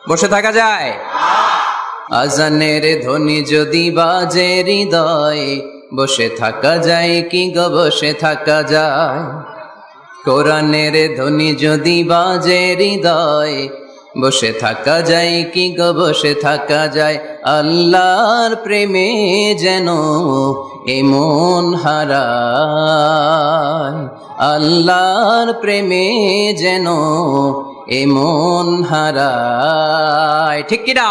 বসে থাকা যায়? আজানের ধ্বনি যদি বাজে হৃদয়, বসে থাকা যায় কি গো, বসে থাকা যায়? কোরআনের ধ্বনি যদি বাজে হৃদয়, বসে থাকা যায় কি গো, বসে থাকা যায়? আল্লাহর প্রেমে যেন এমন হারায়, আল্লাহর প্রেমে যেন এমন হারায়। ঠিক কিনা?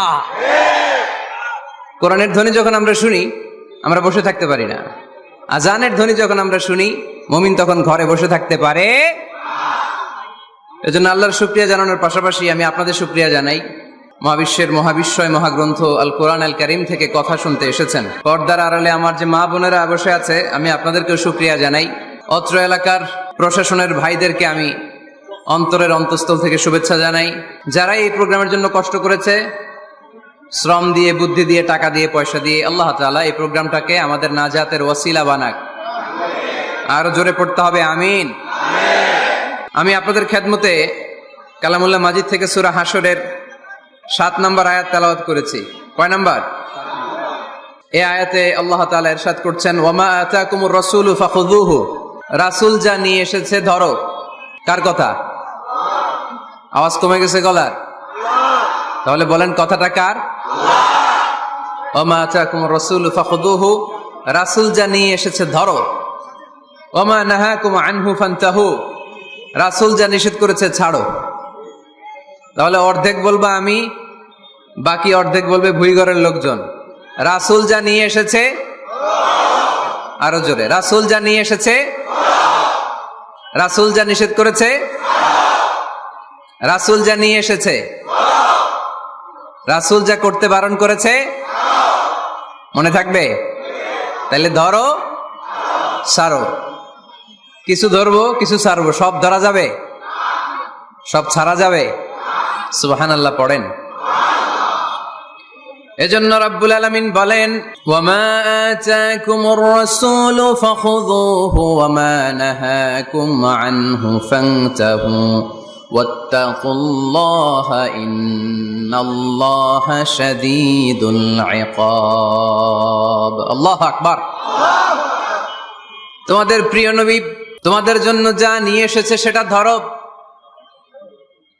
কোরআনের ধ্বনি যখন আমরা শুনি, আমরা বসে থাকতে পারি না। আজানের ধ্বনি যখন আমরা শুনি, মুমিন তখন ঘরে বসে থাকতে পারে। এজন্য আল্লাহর শুকরিয়া জানানোর পাশাপাশি আমি আপনাদের শুকরিয়া জানাই। মহাবিশ্বের মহাবিশ্বয় মহাগ্রন্থ আল কোরআন আল কারীম থেকে কথা শুনতে এসেছেন। পর্দার আড়ালে আমার যে মা বোনেরা বসে আছে, আমি আপনাদেরকেও শুকরিয়া জানাই। অত্র এলাকার প্রশাসনের ভাইদেরকে আমি অন্তরের অন্তঃস্থল থেকে শুভেচ্ছা জানাই। যারা এই প্রোগ্রামের জন্য কষ্ট করেছে, শ্রম দিয়ে, বুদ্ধি দিয়ে, টাকা দিয়ে, পয়সা দিয়ে, আল্লাহ তাআলা এই প্রোগ্রামটাকে আমাদের নাজাতের ওয়াসিলা বানাক। আরো জোরে পড়তে হবে আমিন। আমি আপনাদের খেদমতে কালামুল্লাহ মাজিদ থেকে সূরা হাশরের 7 নম্বর আয়াত তেলাওয়াত করেছি। কয় নাম্বার? এই আয়াতে আল্লাহ তাআলা ইরশাদ করছেন, ওয়ামা আতাকুমুর রাসূলু ফাখুযুহু, রাসূল যা নিয়ে এসেছে ধরো। কার কথা? আওয়াজ কমে গেছে গলার? তাহলে বলেন কথাটা কার? ওয়ামা আতাকুমুর রাসূলু ফাখুযুহু, রাসূল যা নিয়ে এসেছে ধরো। ওয়ামা নাহাকুম আনহু ফান্তাহু, রাসূল যা নিষেধ করেছে ছাড়ো। তাহলে অর্ধেক বলবো আমি, বাকি অর্ধেক বলবে ভুইঘরের লোকজন। রাসূল যা নিয়ে এসেছে, আরো জোরে, রাসূল যা নিয়ে এসেছে, রাসূল যা নিষেধ করেছে, রাসূল যা নিয়ে এসেছে, রাসূল যা করতে বারণ করেছে, মনে থাকবে? তাহলে ধরো, ছাড়ো। কিছু ধরবো, কিছু ছাড়বো। সব ধরা যাবে? সব ছাড়া যাবে? সুবহানাল্লাহ পড়েন। এজন্য রাব্বুল আলামিন বলেন, ওয়ামা আতাকুমুর রাসূলু ফাখুযুহু ওয়ামা নাহাকুম আনহু ফান্তাহু ওয়াত্তাকুল্লাহা ইন্নাল্লাহা শাদীদুল ইকাব। আল্লাহু আকবার। তোমাদের প্রিয় নবী তোমাদের জন্য যা নিয়ে এসেছে সেটা ধরো।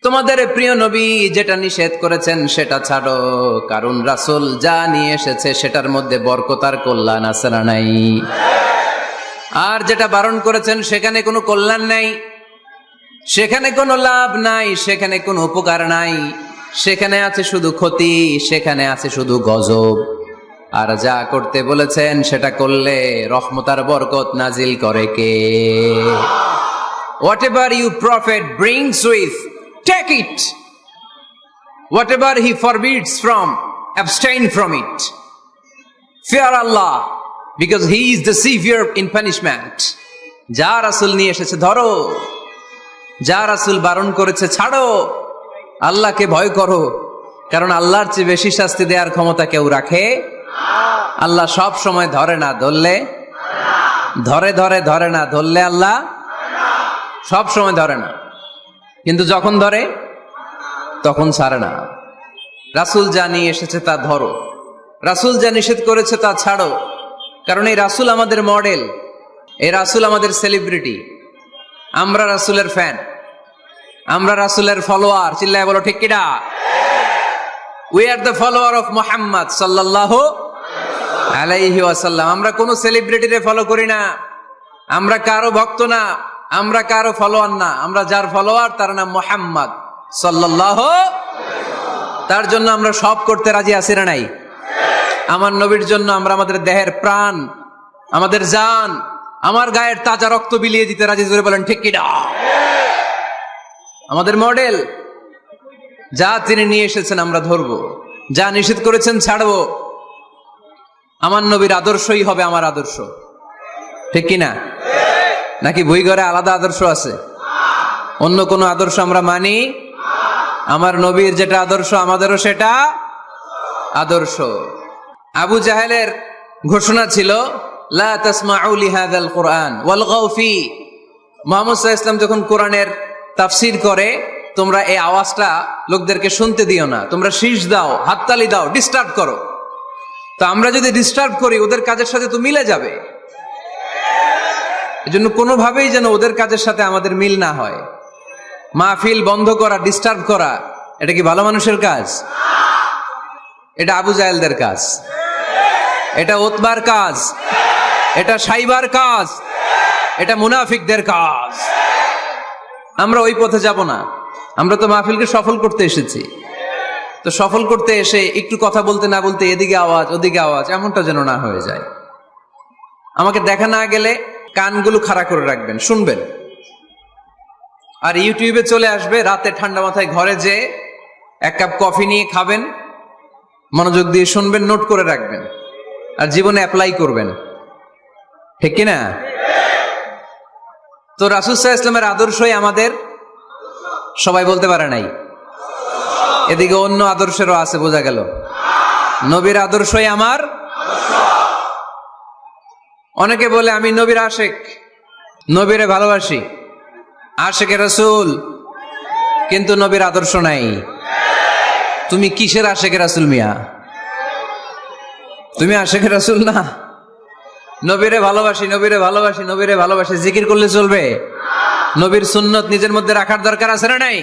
তোমাদের প্রিয় নবী যেটা নিষেধ করেছেন সেটা ছাড়ো। কারণ রাসূল যা নিয়ে এসেছে সেটার মধ্যে বরকত আর কল্যাণ আছে না নাই? আর যেটা বারণ করেছেন সেখানে কোনো কল্যাণ নাই, সেখানে কোনো লাভ নাই, সেখানে কোনো উপকার নাই, সেখানে আছে শুধু ক্ষতি, সেখানে আছে শুধু গজব। আর যা করতে বলেছেন সেটা করলে রহমত আর বরকত নাজিল করে কে? Whatever you prophet brings with, take it. Whatever he forbids from, abstain from it. Fear Allah, because he is the severe in punishment. যা রাসূল নিয়ে এসেছে ধরো, যা রাসূল বারণ করেছে ছাড়ো। আল্লাহকে ভয় করো, কারণ আল্লাহর চেয়ে বেশি শাস্তি দেওয়ার ক্ষমতা কেউ রাখে? আল্লাহ সব সময় ধরে না, ধরলে ধরে, ধরে ধরে না, ধরলে আল্লাহ সব সময় ধরে না, কিন্তু যখন ধরে তখন ছাড়ে না। রাসূল যা নিয়ে এসেছে তা ধরো, রাসূল যা নিষেধ করেছে তা ছাড়ো। কারণ এই রাসূল আমাদের মডেল, এই রাসূল আমাদের সেলিব্রিটি। আমরা রাসূলের ফ্যান, আমরা রাসূলের ফলোয়ার। চিল্লায় বলো ঠিক কিনা? We are the follower of Muhammad sallallahu আলাইহি ওয়াসাল্লাম। আমরা কোন সেলিব্রিটিরে ফলো করি না, আমরা কারো ভক্ত না, আমরা কারো ফলোয়ার না। আমরা যার ফলোয়ার তার নাম মুহাম্মদ সাল্লাল্লাহু। তার জন্য আমরা সব করতে রাজি আছি না নাই? আমার নবীর জন্য আমরা আমাদের দেহের প্রাণ, আমাদের জান, আমার গায়ের তাজা রক্ত বিলিয়ে দিতে রাজি। জোরে বলেন ঠিক কিনা? আমাদের মডেল। যা তিনি নিয়ে এসেছেন আমরা ধরবো, যা নিষেধ করেছেন ছাড়বো। আমার নবীর আদর্শই হবে আমার আদর্শ, ঠিক কিনা? নাকি ভুইঘরে আলাদা আদর্শ আছে? অন্য কোনো আদর্শ আমরা মানি? আমার নবীর যেটা আদর্শ আমাদেরও সেটা আদর্শ। আবু জাহেলের ঘোষণা ছিল, লা তাসমাউ লিহাযাল কুরআন ওয়ালগাউ ফি। মুহাম্মদ সাল্লাল্লাহু আলাইহি ওয়াসাল্লাম যখন কোরআনের তাফসীর করে তোমরা এই আওয়াজটা লোকদেরকে শুনতে দিও না, তোমরা শীষ দাও, হাততালি দাও, ডিস্টার্ব করো। তো আমরা যদি ডিস্টার্ব করি ওদের কাজের সাথে তো মিলে যাবে, এজন্য কোনোভাবেই যেন ওদের কাজের সাথে আমাদের মিল না হয়। মাহফিল বন্ধ করা, ডিস্টার্ব করা, এটা কি ভালো মানুষের কাজ? এটা আবু জাহেলদের কাজ, এটা উতবার কাজ, এটা সাইবার কাজ, এটা মুনাফিকদের কাজ। আমরা ওই পথে যাব না। আমরা তো মাহফিলকে সফল করতে এসেছি। তো সফল করতে এসে একটু কথা বলতে না বলতে এদিকে আওয়াজ ওদিকে আওয়াজ, এমনটা যেন না হয়ে যায়। আমাকে দেখা না গেলে কানগুলো খাড়া করে রাখবেন, শুনবেন। আর ইউটিউবে চলে আসবে, রাতে ঠান্ডা মাথায় ঘরে যে এক কাপ কফি নিয়ে খাবেন, মনোযোগ দিয়ে শুনবেন, নোট করে রাখবেন, আর জীবনে অ্যাপ্লাই করবেন। ঠিক কিনা? তো রাসূল সাল্লাল্লাহু আলাইহি ওয়াসাল্লামের আদর্শই আমাদের, সবাই বলতে পারে নাই। এদিকে অন্য আদর্শেরও আছে, বোঝা গেল। নবীর আদর্শই আমার। অনেকে বলে আমি নবীর আশেক, নবীরে ভালোবাসি, আশেকে রাসূল, কিন্তু নবীর আদর্শ নাই। তুমি কিসের আশেকে রাসূল মিয়া? তুমি আশেকে রাসূল না। নবীরে ভালোবাসি, নবীরে ভালোবাসি, নবীরে ভালোবাসি, জিকির করলে চলবে? নবীর সুন্নত নিজের মধ্যে রাখার দরকার আছে না নাই?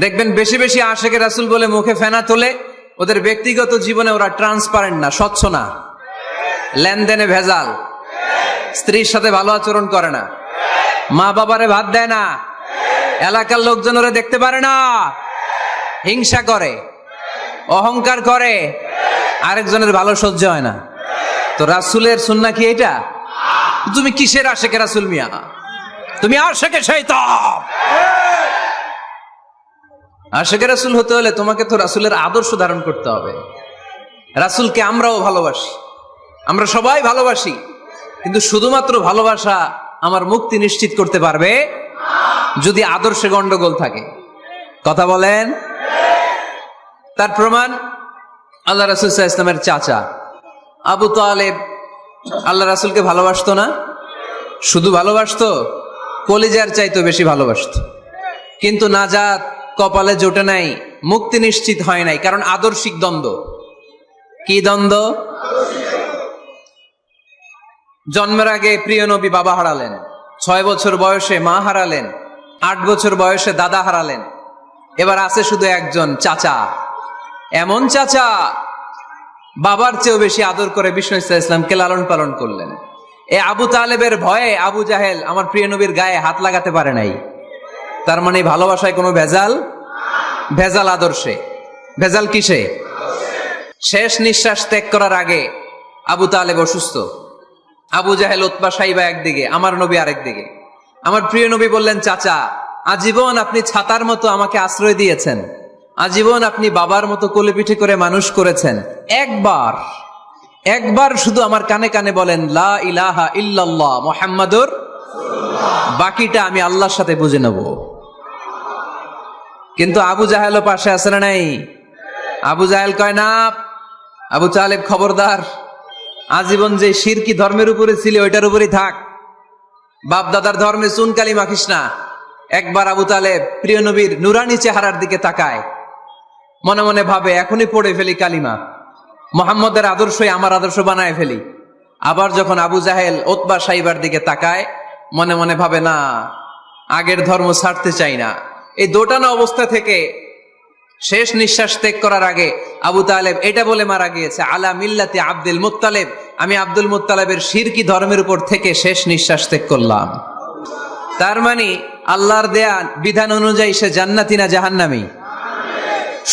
দেখবেন বেশি বেশি আশেকে রাসূল বলে মুখে ফেনা তোলে, ওদের ব্যক্তিগত জীবনে ওরা ট্রান্সপারেন্ট না, স্বচ্ছ না, লেনদেনে ভেজাল, স্ত্রীর সাথে ভালো আচরণ করে না, মা বাবারে ভাত দেয় না, এলাকার লোকজন ওরা দেখতে পারে না, হিংসা করে, অহংকার করে, আরেকজনের ভালো সহ্য হয় না। তো রাসূলের সুন্নাহ কি এটা? তুমি কিসের আশেকে রাসূল মিয়া? তুমি আশেকে শয়তান। আশেকে রাসূল হতে হলে তোমাকে তো রাসূলের আদর্শ ধারণ করতে হবে। রাসূলকে আমরাও ভালোবাসি, আমরা সবাই ভালোবাসি, কিন্তু শুধুমাত্র ভালোবাসা আমার মুক্তি নিশ্চিত করতে পারবে যদি আদর্শে গন্ডগোল থাকে। কথা বলেন? তার প্রমাণ আল্লাহ রাসূল সাল্লাল্লাহু আলাইহি ওয়াসাল্লামের চাচা আবু তালেব আল্লাহ রাসূলকে ভালোবাসতো না? শুধু ভালোবাসতো, কলিজার চাইতো বেশি ভালোবাসতো। কিন্তু নাজাত কপালে জোটে নাই, মুক্তি নিশ্চিত হয় নাই, কারণ আদর্শিক দ্বন্দ্ব। কি দ্বন্দ্ব? জন্মের আগে প্রিয় নবী বাবা হারালেন, 6 বছর বয়সে মা হারালেন, 8 বছর বয়সে দাদা হারালেন, এবার আছে শুধু একজন চাচা। এমন চাচা বাবার চেয়েও বেশি আদর করে বিষ্ণু ইসলামকে লালন পালন করলেন। এ আবু তালেবের ভয়ে আবু জাহেল আমার প্রিয় নবীর গায়ে হাত লাগাতে পারে নাই। তার মানে ভালোবাসায় কোনো ভেজাল? ভেজাল আদর্শে। ভেজাল কিসে? শেষ নিঃশ্বাস ত্যাগ করার আগে আবু তালেব অসুস্থ, আবু জাহেল উতবা সাইবা একদিকে, আমার নবী আরেক দিকে। আমার প্রিয় নবী বললেন, চাচা আজীবন আপনি ছাতার মতো আমাকে আশ্রয় দিয়েছেন, আজীবন আপনি বাবার মতো কোলে পিঠে করে মানুষ করেছেন, একবার শুধু আমার কানে কানে বলেন লা ইলাহা ইল্লাল্লাহ মুহাম্মাদুর, বাকিটা আমি আল্লাহর সাথে বুঝে নেব। কিন্তু আবু জাহেলও পাশে আছে না নাই? আবু জাহেল কয় না, আবু তালেব খবরদার, আজীবন যে শিরকি ধর্মের উপরে ছিল ওইটার উপরেই থাক, বাপ দাদার ধর্মে চুনকালি মাখিস না। একবার আবু তালেব প্রিয় নবীর নুরানি চেহারার দিকে তাকায়, মনে মনে ভাবে এখনই পড়ে ফেলি কালিমা, মুহাম্মদের আদর্শই আমার আদর্শ বানায় ফেলি। আবার যখন আবু জাহেল উতবা সাইবার দিকে তাকায়, মনে মনে ভাবে না, আগের ধর্ম ছাড়তে চাই না। এই দোটানা অবস্থা থেকে শেষ নিঃশ্বাস ত্যাগ করার আগে আবু তালেব এটা বলে মারা গিয়েছে, আলা মিল্লাতি আব্দুল মুত্তালিব, আমি আব্দুল মুত্তালিবের শিরকি ধর্মের উপর থেকে শেষ নিঃশ্বাস ত্যাগ করলাম। তার মানে আল্লাহর দেয়া বিধান অনুযায়ী সে জান্নাতি না জাহান্নামী?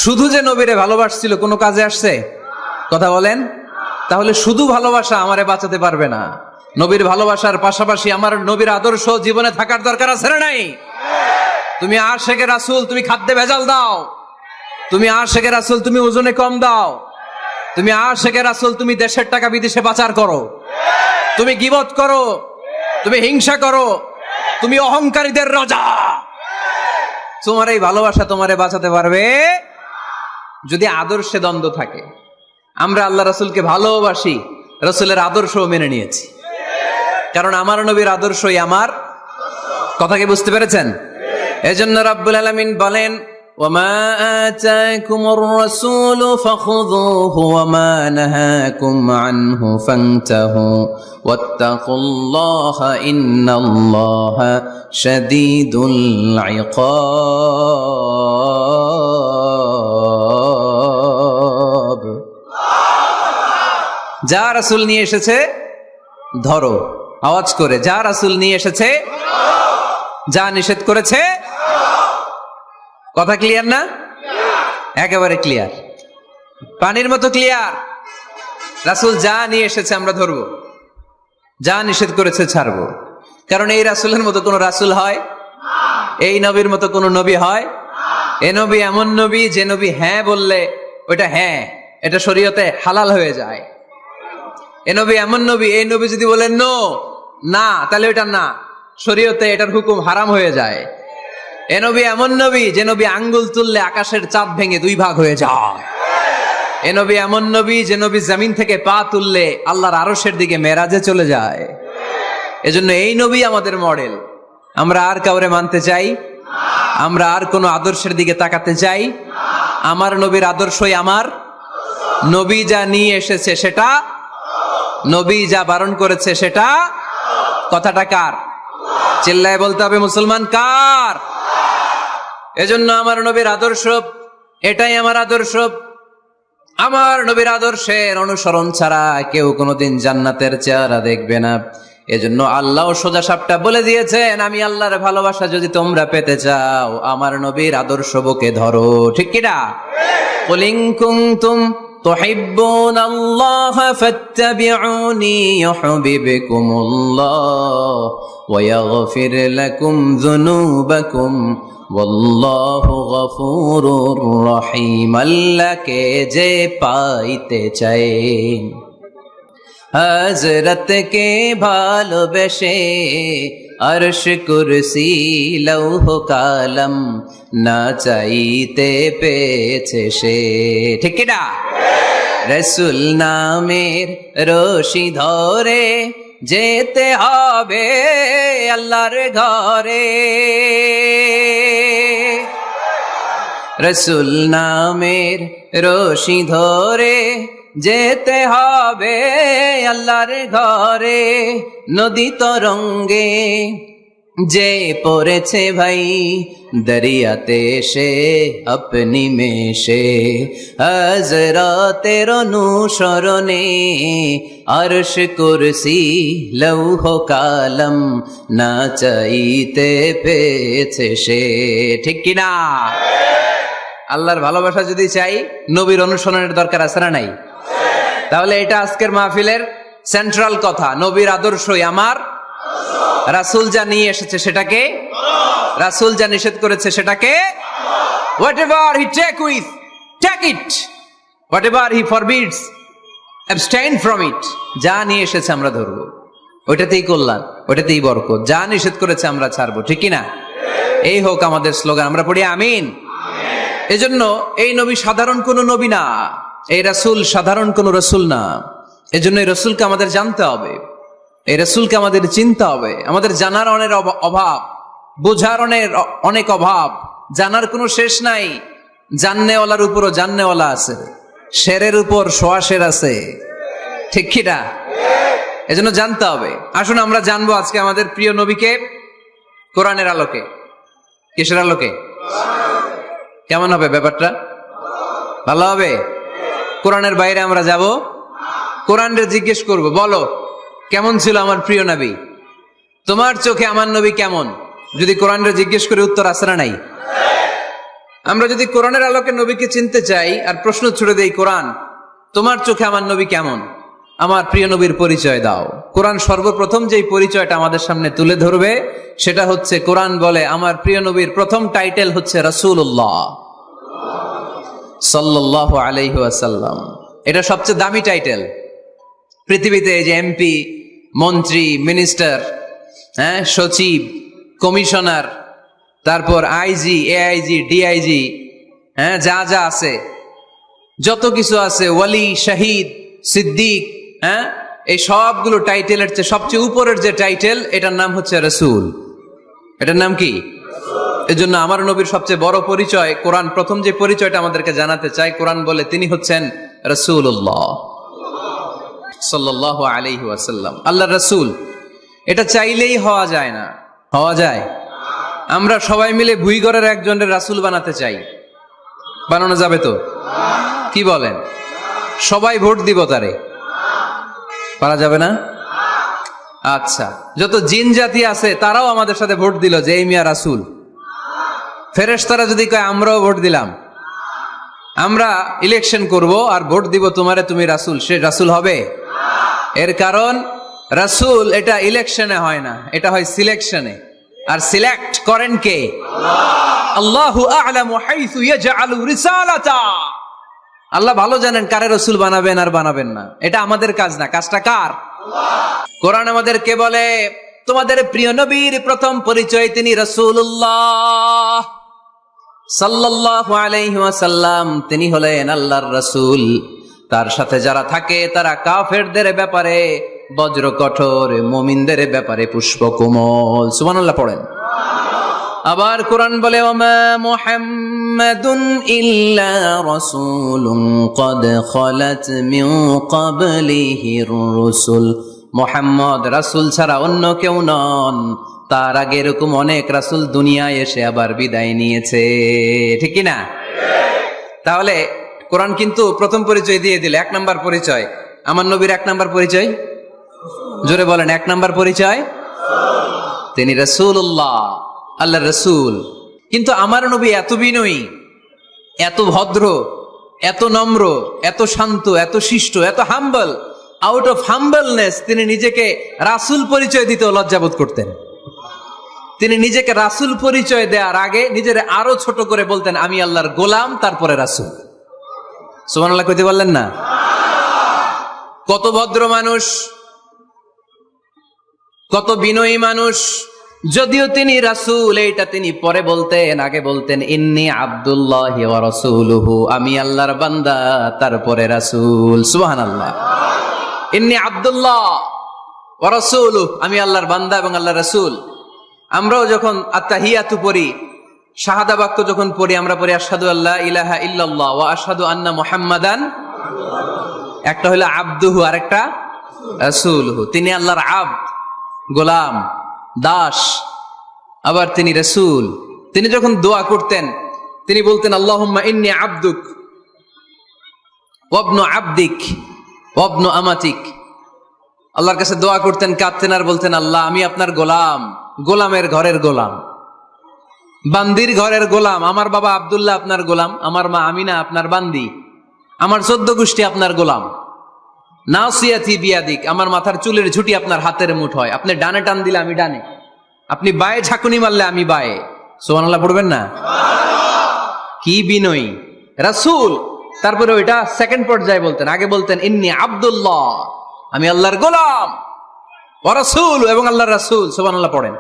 শুধু যে নবীরে ভালোবাসছিল কোনো কাজে আসছে? কথা বলেন। তাহলে শুধু ভালোবাসা আমারে বাঁচাতে পারবে না। নবীর ভালোবাসার পাশাপাশি আমার নবীর আদর্শ জীবনে থাকার দরকার আছে না নাই? তুমি আশেকে রাসূল, তুমি খাদ্যে ভেজাল দাও, তুমি আশেকে রাসূল, তুমি ওজনে কম দাও, তুমি আশেকে রাসূল, তুমি দেশের টাকা বিদেশে পাচার করো, তুমি গীবত করো, তুমি হিংসা করো, তুমি অহংকারীদের রাজা। তোমার এই ভালোবাসা তোমারে বাঁচাতে পারবে যদি আদর্শে দ্বন্দ্ব থাকে। আমরা আল্লাহ রাসূলকে ভালোবাসি, রাসূলের আদর্শও মেনে নিয়েছি, কারণ আমার নবীর আদর্শই আমার। কথা কি বুঝতে পেরেছেন? এজন্য রাব্বুল আলামিন বলেন, ওয়ামা আতাকুমুর রাসূলু ফাখুযুহু ওয়ামা নাহাকুম আনহু ফান্তাহু ওয়াত্তাকুল্লাহা ইন্নাল্লাহা শাদীদুল ইকাব। যা রাসূল নিয়ে এসেছে ধরো, আওয়াজ করে, যা রাসূল নিয়ে এসেছে, যা নিষেধ করেছে। কথা ক্লিয়ার না? একেবারে ক্লিয়ার, পানির মতো ক্লিয়ার। রাসূল যা নিয়ে এসেছে আমরা ধরবো, যা নিষেধ করেছে ছাড়বো। কারণ এই রাসূলের মতো কোন রাসূল হয়? এই নবীর মতো কোন নবী হয়? এ নবী এমন নবী যে নবী হ্যাঁ বললে ওইটা হ্যাঁ, এটা শরীয়তে হালাল হয়ে যায়। এ নবী এমন নবী, এই নবী যদি বলেন নো, না, তাহলে ওইটা না, শরীয়তে এটার হুকুম হারাম হয়ে যায়। এ নবী এমন নবী যে নবী আঙ্গুল তুললে আকাশের চাঁদ ভেঙে দুই ভাগ হয়ে যায়। এ নবী এমন নবী যে নবী জমিন থেকে পা তুললে আল্লাহর আরশের দিকে মেরাজে চলে যায়। এজন্য এই নবী আমাদের মডেল। আমরা আর কাউরে মানতে চাই? আমরা আর কোন আদর্শের দিকে তাকাতে চাই? আমার নবীর আদর্শই আমার। নবী যা নিয়ে এসেছে সেটা, নবী যা বারণ করেছে সেটা। কথাটা কার? চিল্লায় বলতে হবে মুসলমান, কার? এজন্য আমার নবীর আদর্শ, এটাই আমার আদর্শ। আমার নবীর আদর্শের অনুসরণ ছাড়া কেউ কোনোদিন জান্নাতের চেহারা দেখবে না। এজন্য আল্লাহ সোজা সাপটা বলে দিয়েছেন, আমি আল্লাহর ভালোবাসা যদি তোমরা পেতে চাও আমার নবীর আদর্শ বুকে ধরো। ঠিক কিনা? কুল ইন কুনতুম তুহিব্বুনা আল্লাহ ফাত্তাবিউনি ইউহিব্বুকুমুল্লাহ ওয়া ইয়াগফির লাকুম যুনুবাকুম ওয়াল্লাহু গফুরুর রহিম। আল্লাহকে যে পাইতে চায়, হযরতকে ভালোবেসে আরশ কুরসি লৌহ কালাম না চাইতে পেয়েছে সে। ঠিক কিনা? রাসূল নামের রশি ধরে যেতে হবে আল্লাহর ঘরে। রাসূল নামের রশি ধরে যেতে হবে আল্লাহর ঘরে। নদী তরঙ্গে যে পড়েছে ভাই দরিয়াতে সে আপনি মেশে, হযরতের অনুসরণে আরশ কুরসি লৌহ কালাম না চাইতে পেয়েছে সে। ঠিক কিনা? আল্লাহর ভালোবাসা যদি চাই, নবীর অনুসরণের দরকার আছে না নাই? তাহলে এটা আজকের মাহফিলের সেন্ট্রাল কথা, নবীর আদর্শই আমার। রাসূল যা নিয়ে এসেছে সেটাকে, রাসূল যা নিষেধ করেছে সেটাকে, whatever he take it, whatever he forbids, abstain from it। যা নিয়ে এসেছে আমরা ধরবো, ওইটাতেই কল্যাণ, ওইটাতেই বরকত। যা নিষেধ করেছে আমরা ছাড়বো। ঠিক কিনা? এই হোক আমাদের স্লোগান। আমরা পড়ি আমিন। এজন্য এই নবী সাধারণ কোন নবী না, এই রাসূল সাধারণ কোন রাসূল না। এজন্য এই রাসূলকে আমাদের জানতে হবে, এই রাসূলকে আমাদের চিনতে হবে। আমাদের জানার অনেক অভাব, বোঝার অনেক অভাব, জানার কোনো শেষ নাই। জাননেওয়ালার উপরও জাননেওয়ালা আছে, শেরের উপর সোয়া শের আছে। ঠিক কিনা? এজন্য জানতে হবে। আসুন আমরা জানবো আজকে আমাদের প্রিয় নবীকে কোরআনের আলোকে। কিসের আলোকে? কেমন হবে ব্যাপারটা? ভালো হবে? কোরআনের বাইরে আমরা যাব, কোরআনকে জিজ্ঞেস করব, বলো কেমন ছিল আমার প্রিয় নবী? তোমার চোখে আমার নবী কেমন? যদি কোরআনকে জিজ্ঞেস করে উত্তর আছে না নাই? আমরা যদি কোরআনের আলোকে নবীকে চিনতে চাই আর প্রশ্ন ছুড়ে দেই, কোরআন তোমার চোখে আমার নবী কেমন? আমার প্রিয় নবীর পরিচয় দাও। কোরআন সর্বপ্রথম যেই পরিচয়টা আমাদের সামনে তুলে ধরবে সেটা হচ্ছে, কোরআন বলে আমার প্রিয় নবীর প্রথম টাইটেল হচ্ছে রাসূলুল্লাহ সাল্লাল্লাহু আলাইহি ওয়াসাল্লাম। এটা সবচেয়ে দামি টাইটেল পৃথিবীতে। এই যে এমপি, মন্ত্রী, মিনিস্টার, সচিব, কমিশনার, তারপর আইজি, এআইজি, ডিআইজি, যা যা আছে, যত কিছু আছে, ওয়ালি, শহীদ, সিদ্দিক, এই সবগুলো টাইটেলের চেয়ে সবচেয়ে উপরের যে টাইটেল, এটার নাম হচ্ছে রাসূল। এটার নাম কি? এজন্য আমার নবীর সবচেয়ে বড় পরিচয় কোরআন প্রথম যে পরিচয়টা আমাদেরকে জানাতে চায়, কোরআন বলে তিনি হচ্ছেন রাসূলুল্লাহ সাল্লাল্লাহু আলাইহি ওয়াসাল্লাম, আল্লাহর রাসূল। এটা চাইলেই হওয়া যায় না। হওয়া যায়? আমরা সবাই মিলে ভুইগড়ের একজনের রাসূল বানাতে চাই, বানানো যাবে তো? কি বলেন? সবাই ভোট দিব তারে? পারা যাবে না? আচ্ছা, যত জিন জাতি আছে তারাও আমাদের সাথে ভোট দিল যে এই মিয়া রাসূল। ফেরেশতারা যদি কয় আমরাও ভোট দিলাম, আমরা ইলেকশন করব আর ভোট দিব তোমারে, তুমি রাসূল, সে রাসূল হবে? এর কারণ রাসূল এটা ইলেকশনে হয় না, এটা হয় সিলেকশনে। আর সিলেক্ট করেন কে? আল্লাহু আ'লামু হাইসু ইয়াজআলু রিসালাতা। আল্লাহ ভালো জানেন কারে রাসূল বানাবেন আর বানাবেন না। এটা আমাদের কাজ না, কাজটা কার? কোরআন আমাদেরকে বলে তোমাদের প্রিয় নবীর প্রথম পরিচয় তিনি রাসূলুল্লাহ সাল্লাল্লাহু আলাইহি ওয়াসাল্লাম, তিনি হলেন আল্লাহর রাসূল। তার সাথে যারা থাকে তারা কাফেরদের ব্যাপারে বজ্র কঠোর, মুমিনদের ব্যাপারে পুষ্পকোমল। সুবহানাল্লাহ পড়েন। আবার কোরআন বলে ওমা মুহাম্মাদুন ইল্লা রাসূলুন ক্বাদ খালাত মিন ক্বাবলিহির রাসূল। মুহাম্মদ রাসূল ছাড়া অন্য কেউ নন, তার আগে এরকম অনেক রাসূল দুনিয়ায় এসে আবার বিদায় নিয়েছে, ঠিক কি না? তাহলে কোরআন কিন্তু প্রথম পরিচয় দিয়ে দিল, এক নাম্বার পরিচয় আমার নবীর। এক নাম্বার পরিচয়, জোরে বলেন, এক নাম্বার পরিচয় তিনি রাসূলুল্লাহ, আল্লাহর রাসূল। কিন্তু আমার নবী এত বিনয়ী, এত ভদ্র, এত নম্র, এত শান্ত, এত শিষ্ট, এত হাম্বল। আউট অফ হাম্বলনেস তিনি নিজেকে রাসূল পরিচয় দিতে লজ্জাবোধ করতেন। তিনি নিজেকে রাসূল পরিচয় দেওয়ার আগে নিজের আরো ছোট করে বলতেন আমি আল্লাহর গোলাম, তারপরে রাসূল। সুবহানাল্লাহ কইতে বললেন না? কত ভদ্র মানুষ, কত বিনয়ী মানুষ। যদিও তিনি রাসূল, এইটা তিনি পরে বলতেন, আগে বলতেন ইন্নী আব্দুল্লাহি ওয়া রাসূলুহু, আমি আল্লাহর বান্দা তারপরে রাসূল। সুবহানাল্লাহ। ইন্নী আব্দুল্লাহ ওয়া রাসূলুহু, আমি আল্লাহর বান্দা এবং আল্লাহর রাসূল। আমরাও যখন আত্তাহিয়াতু পড়ি, শাহাদা বাক্য যখন পড়ি, আমরা পড়ি আশহাদু আল্লা ইলাহা ইল্লাল্লাহ ওয়া আশহাদু আন্না মুহাম্মাদান। একটা হলো আব্দুহু আর একটা রাসূলুহু। তিনি আল্লাহর আব্দ, গোলাম, দাস, আবার তিনি রাসূল। তিনি যখন দোয়া করতেন তিনি বলতেন আল্লাহুম্মা ইন্নী আবদুক ওয়া ইবনু আবদিক ওয়া ইবনু আমাতিক। আল্লাহর কাছে দোয়া করতেন, কাঁদতেন আর বলতেন আল্লাহ আমি আপনার গোলাম, গোলামের ঘরের গোলাম, বান্দির ঘরের গোলাম। আমার বাবা আব্দুল্লাহ আপনার গোলাম, আমার মা আমিনা আপনার বান্দি, আমার 14 গোষ্ঠী আপনার গোলাম। নাসিয়াতি বিয়াদিক, আমার মাথার চুলের ঝুঁটি আপনার হাতের মুঠোয়, আপনি ডানে টান দিলে আমি ডানে, আপনি বায়ে ঝাঁকুনি মারলে আমি বায়ে। সুবহানাল্লাহ পড়বেন না? কি বিনয়ী রাসূল। তারপরে ওইটা সেকেন্ড পর্যায়ে বলতেন, আগে বলতেন ইন্নী আব্দুল্লাহ, আমি আল্লাহর গোলাম, ওয়া রাসূল, এবং আল্লাহর রাসূল। সুবহানাল্লাহ পড়েন।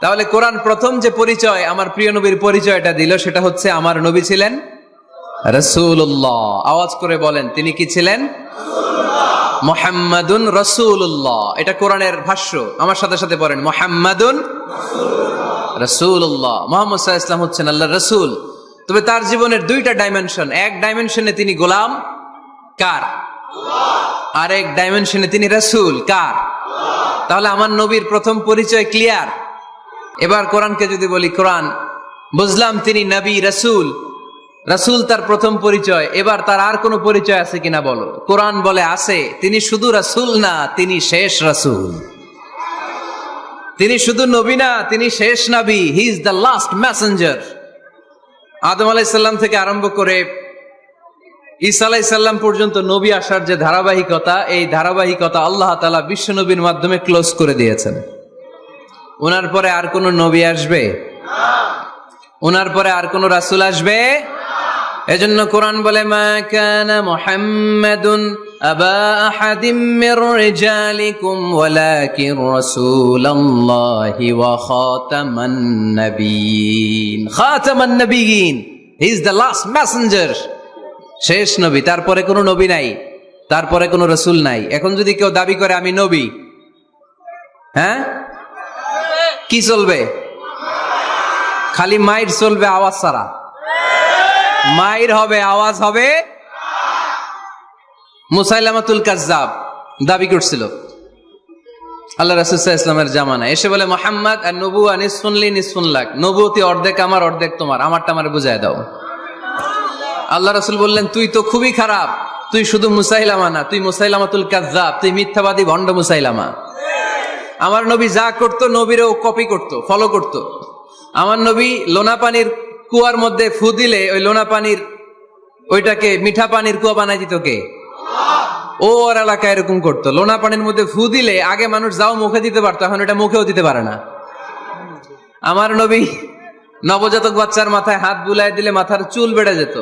তাহলে কোরআন প্রথম যে পরিচয় আমার প্রিয় নবীর পরিচয়টা দিল, সেটা হচ্ছে আমার নবী ছিলেন রাসূলুল্লাহ। আওয়াজ করে বলেন তিনি কি ছিলেন? মুহাম্মাদুন রাসূলুল্লাহ। এটা কোরআনের ভাষ্য, আমার সাথে সাথে পড়েন মুহাম্মাদুন রাসূলুল্লাহ। মুহাম্মদ সাল্লাল্লাহু আলাইহি ওয়াসাল্লাম হচ্ছেন আল্লাহর রাসূল। তবে তার জীবনের দুইটা ডাইমেনশন, এক ডাইমেনশনে তিনি গোলাম, কার? আর এক ডাইমেনশনে তিনি রাসূল, কার? তাহলে আমার নবীর প্রথম পরিচয় ক্লিয়ার। এবার কোরআনকে যদি বলি, কোরআন বুঝলাম তিনি নবী রাসূল, রাসূল তার প্রথম পরিচয়, এবার তার আর কোনো পরিচয় আছে কিনা বলো? কোরআন বলে আছে। তিনি শুধু রাসূল না, তিনি শেষ রাসূল। তিনি শুধু নবী না, তিনি শেষ নবী। He is the last messenger. আদম আলাইহিস সালাম থেকে আরম্ভ করে ঈসা আলাইহিস সালাম পর্যন্ত নবী আসার যে ধারাবাহিকতা, এই ধারাবাহিকতা আল্লাহ তাআলা বিশ্ব নবীর মাধ্যমে ক্লোজ করে দিয়েছেন। ওনার পরে আর কোন নবী আসবে? ওনার পরে আর কোন রাসূল আসবে? এজন্য কোরআন বলে মা কানা মুহাম্মাদুন আবা আহাদিম মির রিজালিকুম ওয়ালাকিন রাসূলুল্লাহি ওয়া খাতামান নাবিয়িন। খাতামান নাবিয়িন, he is the last messenger, শেষ নবী। তারপরে কোনো নবী নাই, তারপরে কোনো রাসূল নাই। এখন যদি কেউ দাবি করে আমি নবী, হ্যাঁ, কি চলবে? খালি মায়ের চলবে, আওয়াজ ছাড়া। মায়ের হবে, আওয়াজ হবে। মুসাইলামাতুল কাজ্জাব দাবি করছিল আল্লাহ রাসূল সাল্লাল্লাহু আলাইহি ওয়াসাল্লামের জামানায়, এসে বলে মুহাম্মদ আর নবুয়া নিসফুন লি নিসফুন লাক, নবুয়তি অর্ধেক আমার অর্ধেক তোমার, আমারটা আমারে বুঝায় দাও। আল্লাহ রাসূল বললেন তুই তো খুবই খারাপ, তুই শুধু মুসাইলামা না, তুই মুসাইলামাতুল কাজ্জাব, তুই মিথ্যাবাদী ভণ্ড মুসাইলামা। আমার নবী যা করতো নবীরও কপি করতো, ফলো করতো। আমার নবী লোনা পানির কুয়ার মধ্যে ফু দিলে ওই লোনা পানির ওইটাকে মিঠা পানির কুয়া বানাই দিত কে? ও ওর এলাকায় এরকম করতো, লোনা পানির মধ্যে ফু দিলে আগে মানুষ যাও মুখে দিতে পারতো, এখন এটা মুখেও দিতে পারে না। আমার নবী নবজাতক বাচ্চার মাথায় হাত বুলাই দিলে মাথার চুল বেড়ে যেত,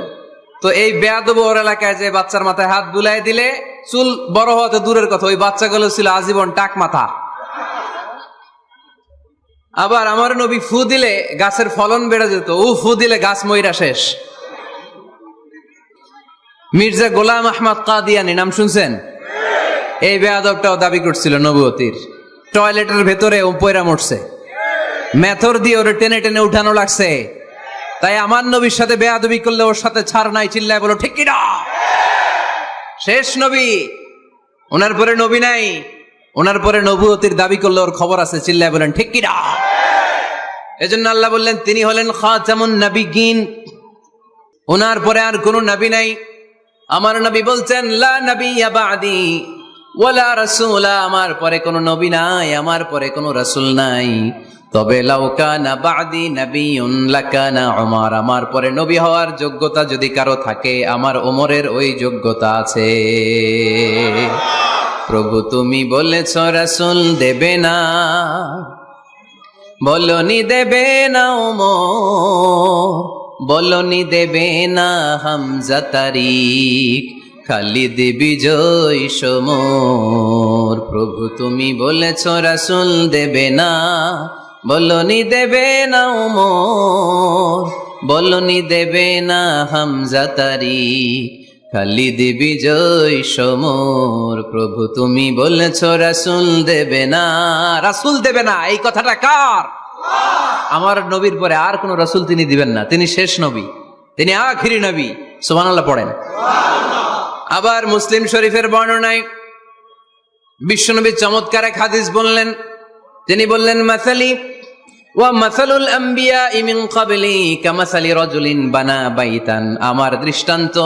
তো এই বেয়াদব ওর এলাকায় যে বাচ্চার মাথায় হাত বুলাই দিলে চুল বড় হওয়া তো দূরের কথা, ওই বাচ্চাগুলো ছিল আজীবন টাক মাথা। আবার আমার নবী ফু দিলে গাছের ফলন বেড়ে যেত, ও ফু দিলে গাছ মইরা শেষ। মির্জা গোলাম আহমদ কাদিয়ানি নাম শুনছেন? এই বেয়াদবটাও দাবি করছিল নবুয়তির। টয়লেটের ভেতরে ও পয়রা মরছে, মেথর দিয়ে ওরে টেনে টেনে উঠানো লাগছে। তাই আমার নবীর সাথে বেয়াদবি করলে ওর সাথে ছাড় নাই, চিল্লায় বলো ঠিক কিনা? শেষ নবী, ওনার পরে নবী নাই, ওনার পরে নবুয়তির দাবি করলে ওর খবর আছে, চিল্লায় বলেন ঠিক কিনা? এজন্য আল্লাহ বললেন তিনি হলেন খাতামুন নবিয়্যিন, ওনার পরে আর কোনো নবী নাই। আমার নবী বলছেন লা নাবিয়্যা বা'দি ওয়ালা রাসূলা, আমার পরে কোনো নবী নাই, আমার পরে কোনো রাসূল নাই। তবে লাউ কানা বা'দি নাবিয়্যুন লাকানা উমর, আমার পরে নবী হওয়ার যোগ্যতা যদি কারো থাকে আমার ওমরের ওই যোগ্যতা আছে। প্রভু তুমি বলেছ রাসূল দেবে না, বলনি দেবে না ওমর, বলনি দেবে না হামজা তারিক, খালিদ বিজয় সমর। প্রভু তুমি বলেছ রাসূল দেবে না, বলনি দেবে না ওমর, বলনি দেবে না হামজা তারিক, খালিদ বিজয় সমর। প্রভু তুমি বলেছ রাসূল দেবে না, রাসূল দেবে না, এই কথাটা কার? আমার নবীর পরে আর কোন রাসূল তিনি দিবেন না, তিনি শেষ নবী, তিনি আখিরি নবী। সুবহানাল্লাহ পড়েন। আবার মুসলিম শরীফের বর্ণনায় বিশ্বনবী চমৎকার এক হাদিস বললেন, তিনি বললেন মাসালি ওয়া মাসালুল আম্বিয়া মিন ক্বাবলি কামাসালি রাজুলিন বানা বাইতান, আমার দৃষ্টান্ত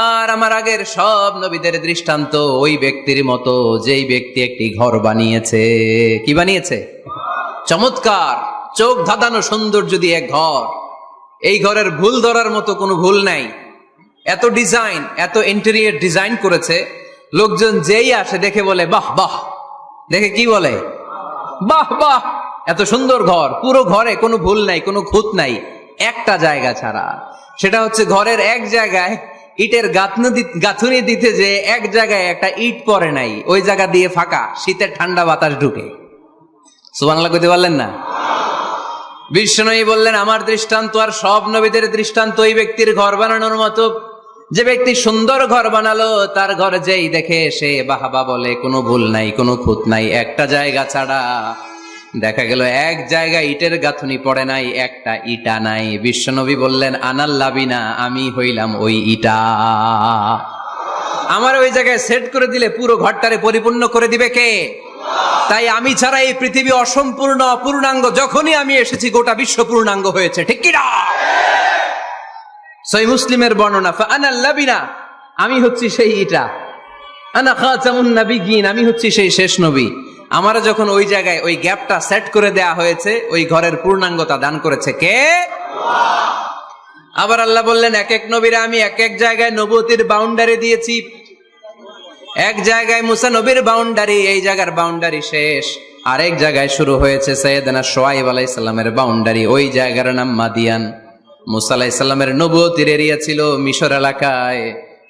আর আমার আগের সব নবীদের দৃষ্টান্ত ওই ব্যক্তির মতো যেই ব্যক্তি একটি ঘর বানিয়েছে। কি বানিয়েছে? চমৎকার, চোখ ধাঁধানো সুন্দর যদি এক ঘর, এই ঘরের ভুল ধরার মতো কোনো ভুল নাই। এত ডিজাইন, এত ইন্টেরিয়র ডিজাইন করেছে, লোকজন যেই আসে দেখে বলে বাহ বাহ, দেখে কি বলে? বাহ বাহ, এত সুন্দর ঘর, পুরো ঘরে কোনো ভুল নাই, কোনো খুঁত নাই, একটা জায়গা ছাড়া। সেটা হচ্ছে ঘরের এক জায়গায় ইটের গাঁথুনি দিতে যে এক জায়গায় একটা ইট পড়ে নাই, ওই জায়গা দিয়ে ফাঁকা, শীতের ঠান্ডা বাতাস ঢুকে। সুবহানাল্লাহ কইতে পারলেন না? বিষ্ণুই বললেন আমার দৃষ্টান্ত আর সব নবীদের দৃষ্টান্ত ওই ব্যক্তির ঘর বানানোর মতো, যে ব্যক্তি সুন্দর ঘর বানালো তার ঘর যেই দেখে সে বাহবা বলে, কোনো ভুল নাই, কোনো খুঁত নাই, একটা জায়গা ছাড়া। দেখা গেল এক জায়গায় ইটের গাঁথুনি পড়ে নাই, একটা ইটা নাই। বিশ্বনবী বললেন আনাল লাবিনা, আমি হইলাম ওই ইটা। আমার ওই জায়গায় সেট করে দিলে পুরো ঘরটারে পরিপূর্ণ করে দিবে কে? তাই আমি ছাড়া এই পৃথিবী অসম্পূর্ণ, অপূর্ণাঙ্গ। যখনই আমি এসেছি গোটা বিশ্ব পূর্ণাঙ্গ হয়েছে, ঠিক কি না? সহিহ মুসলিমের বর্ণনা, ফাআনাল লাবিনা, আমি হচ্ছি সেই ইটা, আনা খাতামুন নবিয়্যিন, আমি হচ্ছি সেই শেষ নবী। আমারা যখন ওই জায়গায় ওই গ্যাপটা সেট করে দেয়া হয়েছে, ওই ঘরের পূর্ণাঙ্গতা দান করেছে কে? আল্লাহ। আবার আল্লাহ বললেন এক এক নবীরা আমি এক এক জায়গায় নবুয়তির বাউন্ডারি দিয়েছি। এক জায়গায় মুসা নবীর বাউন্ডারি, এই জায়গার বাউন্ডারি শেষ। আরেক জায়গায় শুরু হয়েছে সাইয়েদনা শুআয়ব আলাইহিস সালামের বাউন্ডারি, ওই জায়গার নাম মাদিয়ান। মুসা আলাইহিস সালামের নবুয়তির এরিয়া ছিল মিশর এলাকায়,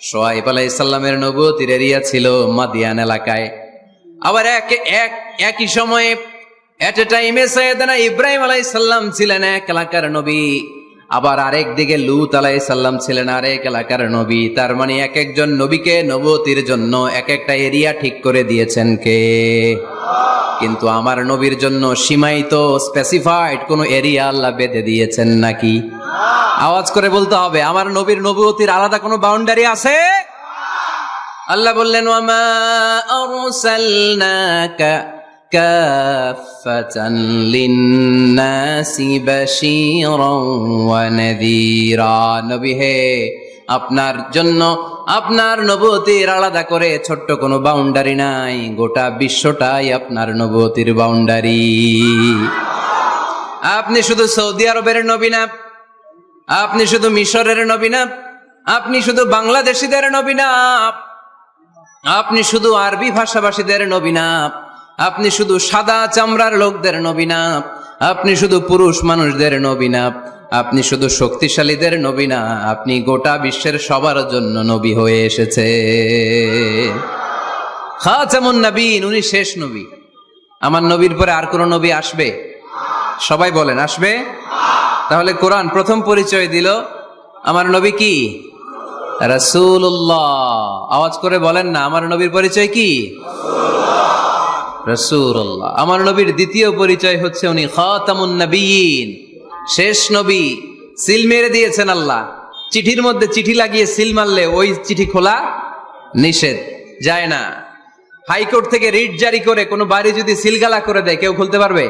শুআয়ব আলাইহিস সালামের নবুয়তির এরিয়া ছিল মাদিয়ান এলাকায়। আবার একই সময়ে এট এ টাইমে সাইয়েদনা ইব্রাহিম আলাইহিস সালাম ছিলেন এক এলাকার নবী, আবার আরেক দিকে লূত আলাইহিস সালাম ছিলেন আরেক এলাকার নবী। তার মানে এক একজন নবীকে নবুয়তির জন্য এক একটা এরিয়া ঠিক করে দিয়েছেন কে? কিন্তু আমার নবীর জন্য সীমায়িত স্পেসিফাইড কোন এরিয়া আল্লাহ বেঁধে দিয়েছেন নাকি? আওয়াজ করে বলতে হবে, আমার নবীর নবুয়তির আলাদা কোনো বাউন্ডারি আছে? আল্লাহ বললেন, ওয়ামা আরসালনাকা কাফাতান লিন্নাসি বাশীরান ওয়া নাযীরা। নবী হে, আপনার জন্য আপনার নবুয়তির আলাদা করে ছোট্ট কোনো বাউন্ডারি নাই, গোটা বিশ্বটাই আপনার নবুয়তির বাউন্ডারি। আপনি শুধু সৌদি আরবের নবী না, আপনি শুধু মিশরের নবী না, আপনি শুধু বাংলাদেশিদের নবী না, আপনি শুধু আরবি ভাষাভাষীদের নবী না, আপনি শুধু সাদা চামড়ার লোকদের নবী না, আপনি শুধু পুরুষ মানুষদের নবী না, আপনি শুধু শক্তিশালীদের নবী না, আপনি গোটা বিশ্বের সবার জন্য নবী হয়ে এসেছে। খাতামুন নবীন, উনি শেষ নবী। আমার নবীর পরে আর কোন নবী আসবে? সবাই বলেন, আসবে? তাহলে কোরআন প্রথম পরিচয় দিল আমার নবী কি? রাসূলুল্লাহ। আওয়াজ করে বলেন না, আমার নবীর পরিচয় কি? রাসূলুল্লাহ। আমার নবীর দ্বিতীয় পরিচয় হচ্ছে উনি খাতামুন নবীন, শেষ নবী। সিল মেরে দিয়েছেন আল্লাহ। চিঠির মধ্যে চিঠি লাগিয়ে সিল মারলে ওই চিঠি খোলা নিষেধ, যায় না। হাইকোর্ট থেকে রিট জারি করে কোনো বাড়ি যদি সিলগালা করে দেয়, কেউ খুলতে পারবে?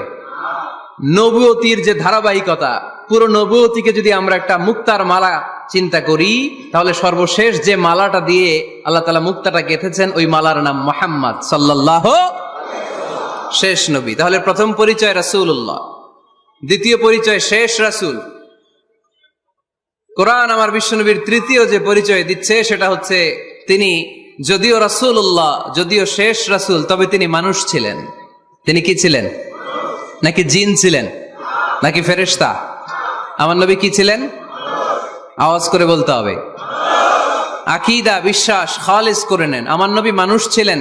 নবুয়তির যে ধারাবাহিকতা, পুরো নবুয়তিকে যদি আমরা একটা মুক্তার মালা চিন্তা করি, তাহলে সর্বশেষ যে মালাটা দিয়ে আল্লাহ তাআলা মুক্তাটা গেঁথেছেন, ওই মালার নাম মুহাম্মদ সাল্লাল্লাহু, শেষ নবী। তাহলে প্রথম পরিচয় রাসূলুল্লাহ, দ্বিতীয় পরিচয় শেষ রাসূল। কোরআন আমার বিশ্বনবীর তৃতীয় যে পরিচয় দিচ্ছে সেটা হচ্ছে তিনি যদিও রাসূলুল্লাহ, যদিও শেষ রাসূল, তবে তিনি মানুষ ছিলেন। তিনি কি ছিলেন? নাকি জিন ছিলেন? নাকি ফেরেশতা? আমার নবী কি ছিলেন? আওয়াজ করে বলতে হবে। আকীদা, বিশ্বাস খালিস করে নেন, আমার নবী মানুষ ছিলেন,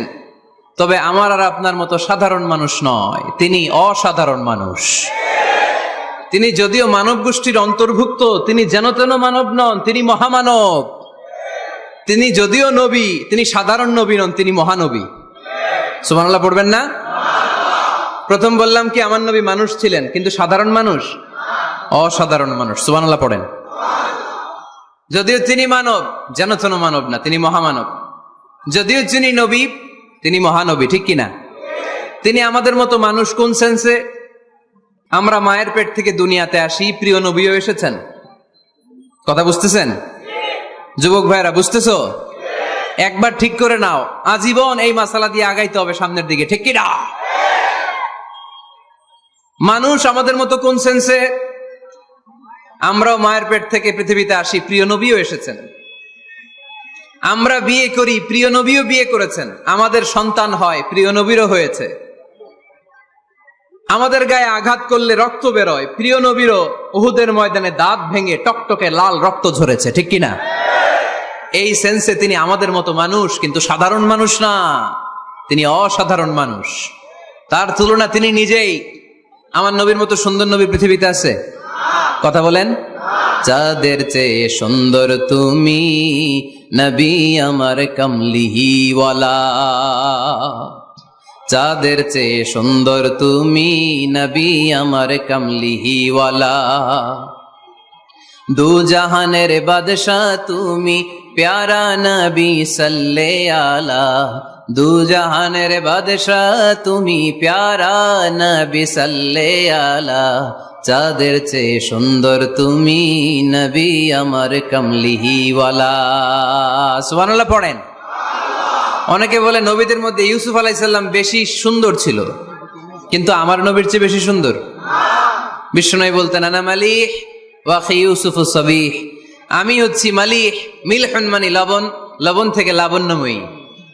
তবে আমার আর আপনার মতো সাধারণ মানুষ নয়, তিনি অসাধারণ মানুষ। তিনি যদিও মানব গোষ্ঠীর অন্তর্ভুক্ত, তিনি যেন তেন মানব নন, তিনি মহামানব। তিনি যদিও নবী, তিনি সাধারণ নবী নন, তিনি মহানবী। সুবহানাল্লাহ পড়বেন না? প্রথম বললাম কি আমার নবী মানুষ ছিলেন, কিন্তু সাধারণ মানুষ, অসাধারণ মানুষ। সুবহানাল্লাহ পড়েন। যদিও তিনি মানব, যেন তেন মানব না, তিনি মহামানব। যদিও তিনি নবী, তিনি মহানবী, ঠিক কিনা? তিনি আমাদের মতো মানুষ কোন সেন্সে? আমরা মায়ের পেট থেকে দুনিয়াতে আসি, প্রিয় নবীও এসেছেন। কথা বুঝতেছেন? যুবক ভাইরা বুঝতেছো? একবার ঠিক করে নাও, আজীবন এই মাসালা দিয়ে আগাইতে হবে সামনের দিকে, ঠিক কিনা? মানুষ আমাদের মতো কোন সেন্সে? আমরাও মায়ের পেট থেকে পৃথিবীতে আসি, প্রিয় নবীও এসেছেন। আমরা বিয়ে করি, প্রিয় নবীও বিয়ে করেছেন। আমাদের সন্তান হয়, প্রিয় নবীরও হয়েছে। আমাদের গায়ে আঘাত করলে রক্ত বেরোয়, প্রিয় নবীরও উহুদের ময়দানে দাঁত ভেঙে টকটকে লাল রক্ত ঝরেছে, ঠিক কিনা? এই সেন্সে তিনি আমাদের মতো মানুষ, কিন্তু সাধারণ মানুষ না, তিনি অসাধারণ মানুষ। তার তুলনা তিনি নিজেই। আমার নবীর মতো সুন্দর নবী পৃথিবীতে আছে? কথা বলেন। চাঁদের চেয়ে সুন্দর তুমি, নবী আমার কামলিহিওয়ালা। চাঁদের চেয়ে সুন্দর তুমি, নবী আমার কামলিহিওয়ালা। দু জাহানের বাদশাহ তুমি, প্যারা নবী সাল্লে আলা। দু জাহানের বাদশাহ তুমি, প্যারা নবী সাল্লে আলা। চাঁদের চেয়ে সুন্দর তুমি, নবী আমার কামলিহিওয়ালা। সুবহানাল্লাহ পড়েন। অনেকে বলে নবীদের মধ্যে ইউসুফ আলাইহিস সালাম বেশি সুন্দর ছিল, কিন্তু আমার নবীর চেয়ে বেশি সুন্দর? বিশ্বনবী বলতেন, আনা মালিহ ওয়া আখি ইউসুফ সাবিহ। আমি হচ্ছি মালিহ, মিলহুন মানে লবণ, লবণ থেকে লাবণ্যময়ী।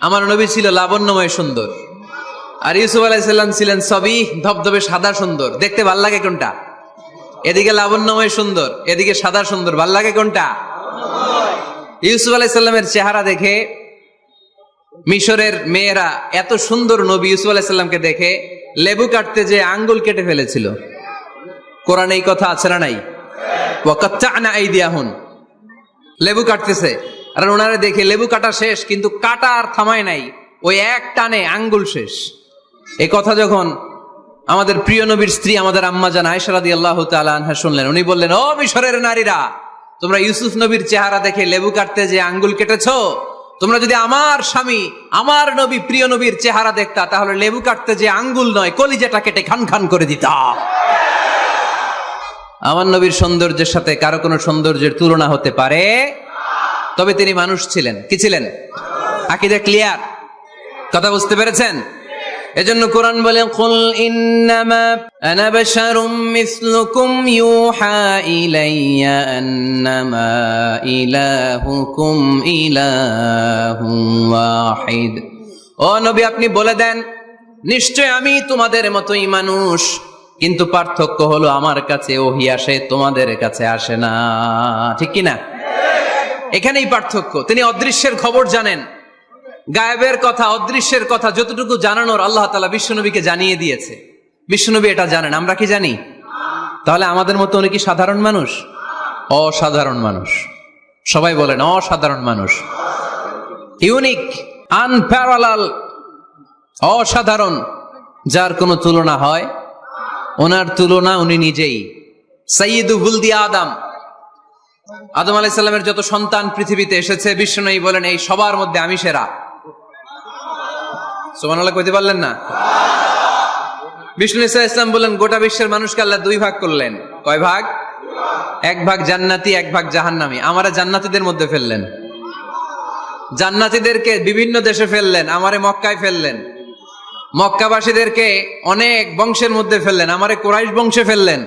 আমার নবী ছিল লাবণ্যময় সুন্দর, আর ইউসুফ আলাইহিস সালাম ছিলেন সাবিহ, ধবধবে সাদা সুন্দর। দেখতে ভাল লাগে কোনটা? এদিকে লাবণ্যময় সুন্দর, এদিকে সাদা সুন্দর, ভাল লাগে কোনটা? ইউসুফ আলাইহিস সালামের চেহারা দেখে মিশরের মেয়েরা এত সুন্দর নবী ইউসুফ আলাইহিস সালামকে দেখে লেবু কাটতে যে আঙ্গুল কেটে ফেলেছিল। কোরআনে এই কথা আছে না নাই? ওয়া কাত্তা'না আইদিয়াহুন, লেবু কাটতেছে, আর ওনারে দেখে লেবু কাটা শেষ, কিন্তু কাটা আর থামায় নাই, ওই এক টানে আঙ্গুল শেষ। এই কথা যখন আমাদের প্রিয় নবীর স্ত্রী আমাদের আম্মা জান আয়েশা রাদিয়াল্লাহু তাআলা আনহা শুনলেন, উনি বললেন, ও মিশরের নারীরা, তোমরা ইউসুফ নবীর চেহারা দেখে লেবু কাটতে যে আঙ্গুল কেটেছো, তোমরা যদি আমার স্বামী আমার নবী প্রিয় নবীর চেহারা দেখতা, তাহলে লেবু কাটতে যে আঙ্গুল নয় কলিজাটা কেটে খান খান করে দিতা। আমার নবীর সৌন্দর্যের সাথে কারো কোনো সৌন্দর্যের তুলনা হতে পারে? তবে তিনি মানুষ ছিলেন। কি ছিলেন? আকীদা ক্লিয়ার? কথা বুঝতে পেরেছেন? এজন্য কোরআন বলে, কুল ইন্নামা আনা বাশারুম মিসলুকুম ইউহা ইলাইয়া আন্নামা ইলাহুকুম ইলাহুন ওয়াহিদ। ও নবী, আপনি বলে দেন, নিশ্চয় আমি তোমাদের মতোই মানুষ, কিন্তু পার্থক্য হলো আমার কাছে ওহী আসে, তোমাদের কাছে আসে না। ঠিক কি না? এখানেই পার্থক্য। তিনি অদৃশ্যের খবর জানেন, গায়েবের কথা, অদৃশ্যের কথা যতটুকু জানানোর আল্লাহ তাআলা বিশ্বনবীকে জানিয়ে দিয়েছে। বিশ্বনবী এটা জানেন, আমরা কি জানি? তাহলে আমাদের মতো উনি কি সাধারণ মানুষ? অসাধারণ মানুষ। সবাই বলেন অসাধারণ মানুষ। ইউনিক, আনপ্যারালাল, অসাধারণ, যার কোনো তুলনা হয়? ওনার তুলনা উনি নিজেই। সাইয়্যিদু ওয়ালদি আদম, আদম আলাইহিস সালামের যত সন্তান পৃথিবীতে এসেছে, বিশ্বনবী বলেন এই সবার মধ্যে আমি সেরা। সুবহানাল্লাহ কইতে পারলেন না? বিষ্ণু ঈসা ইসলাম বলেন, গোটা বিশ্বের মানুষকে আল্লাহ দুই ভাগ করলেন। কয় ভাগ? এক ভাগ জান্নাতি, এক ভাগ জাহান্নামী। আমারে জান্নাতীদের মধ্যে ফেললেন। জান্নাতীদেরকে বিভিন্ন দেশে ফেললেন, আমারে মক্কায় ফেললেন। মক্কাবাসীদেরকে অনেক বংশের মধ্যে ফেললেন, আমারে কুরাইশ বংশে ফেললেন।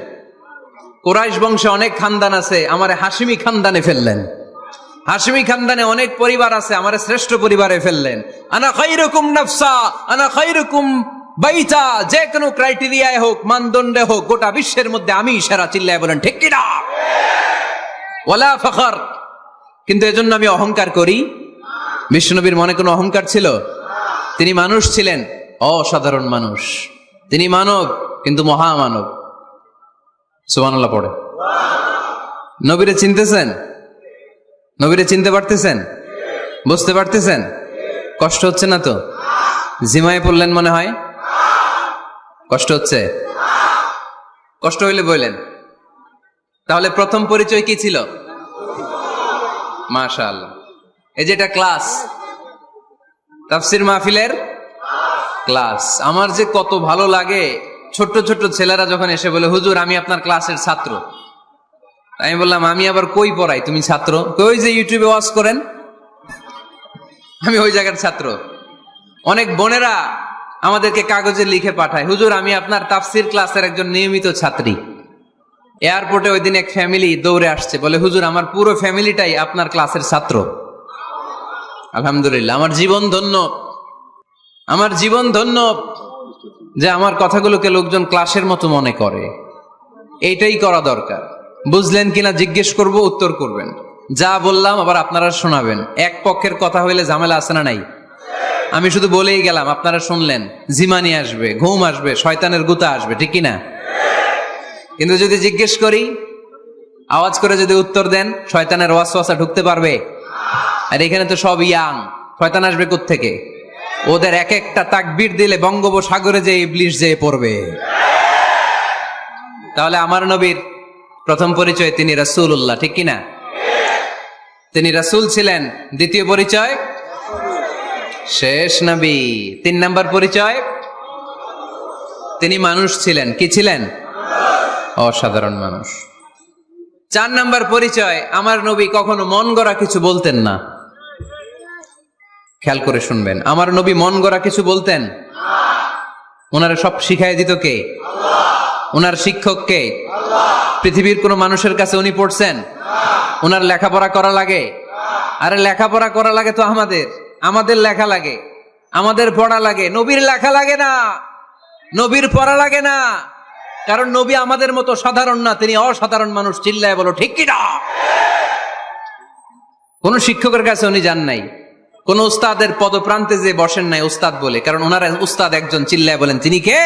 কুরাইশ বংশে অনেক খানদান আছে, আমারে হাশিমি খানদানে ফেললেন। হাশিমি খানদানে অনেক পরিবার আছে, আমারে শ্রেষ্ঠ পরিবারে ফেললেন। আনা খায়রুকুম নাফসা আনা খায়রুকুম বাইতা, যে কোনো ক্রাইটেরিয়ায় হোক, মানদণ্ডে হোক, গোটা বিশ্বের মধ্যে আমি সেরা। চিল্লায় বলেন ঠিক কি না? ওয়ালা ফখর। কিন্তু এজন্য আমি অহংকার করি? বিশ্বনবীর মনে কোনো অহংকার ছিল? তিনি মানুষ ছিলেন, অসাধারণ মানুষ। তিনি মানব, কিন্তু মহামানব। সুবহানাল্লাহ পড়ে। নবীরে চিনতেছেন? নবীরে চিনতে পারতেছেন? বুঝতে পারতেছেন? কষ্ট হচ্ছে না তো? জিমায় পড়লেন মনে হয়? কষ্ট হচ্ছে? কষ্ট হইলে বললেন। তাহলে প্রথম পরিচয় কি ছিল? মাশাআল্লাহ। এই যে এটা ক্লাস, তাফসীর মাহফিলের ক্লাস। আমার যে কত ভালো লাগে ছোট্ট ছোট্ট ছেলেরা যখন এসে বলে, হুজুর আমি আপনার ক্লাসের ছাত্র। আমি বললাম, আমি আবার কই পড়াই, তুমি ছাত্র? ওই যে ইউটিউবে ওয়াজ করেন, আমি ওই জায়গার ছাত্র। অনেক বোনেরা আমাদেরকে কাগজে লিখে পাঠায়, হুজুর আমি আপনার তাফসীর ক্লাসের একজন নিয়মিত ছাত্রী। এয়ারপোর্টে ওই দিন এক ফ্যামিলি দৌড়ে আসছে, বলে হুজুর আমার পুরো ফ্যামিলিটাই আপনার ক্লাসের ছাত্র। আলহামদুলিল্লাহ, আমার জীবন ধন্য, আমার জীবন ধন্য যে আমার কথাগুলোকে লোকজন ক্লাসের মতো মনে করে। এইটাই করা দরকার। বুঝলেন কিনা জিজ্ঞেস করব, উত্তর করবেন। যা বললাম আবার আপনারা শোনাবেন। এক পক্ষের কথা হইলে ঝামেলা আছে না নাই? আমি শুধু বলেই গেলাম, আপনারা শুনলেন, জিমানি আসবে, ঘুম আসবে, শয়তানের গুতা আসবে, ঠিক কিনা? কিন্তু যদি জিজ্ঞেস করি, আওয়াজ করে যদি উত্তর দেন, শয়তানের ওয়াসওয়াসা ঢুকতে পারবে? আর এখানে তো সব ইয়াং, শয়তান আসবে কোত্থেকে? ওদের এক একটা তাকবীর দিলে বঙ্গোপসাগরে যে ইবলিশ যেয়ে পড়বে। তাহলে আমার নবীর প্রথম পরিচয় তিনি রাসূলুল্লাহ, ঠিক কিনা? তিনি রাসূল ছিলেন। দ্বিতীয় পরিচয় শেষ নবী। 3 নাম্বার পরিচয় তিনি মানুষ ছিলেন। কি ছিলেন? অসাধারণ মানুষ। 4 নাম্বার পরিচয়, আমার নবী কখনো মন গড়া কিছু বলতেন না। খেয়াল করে শুনবেন, আমার নবী মন গড়া কিছু বলতেন? ওনারা সব শিখাই দিত কে? ওনার শিক্ষক কে? পৃথিবীর কোন মানুষের কাছে উনি পড়ছেন? ওনার লেখাপড়া করা লাগে? আরে লেখাপড়া করা লাগে তো আমাদের লেখা লাগে, আমাদের পড়া লাগে। নবীর লেখা লাগে না, নবীর পড়া লাগে না, কারণ নবী আমাদের মতো সাধারণ না, তিনি অসাধারণ মানুষ। চিল্লায় বলো ঠিক কিনা? কোন শিক্ষকের কাছে উনি যান নাই, কোন উস্তাদের পদপ্রান্তে যে বসেন নাই উস্তাদ বলে, কারণ ওনার উস্তাদ একজন। চিল্লায় বলেন তিনি কে?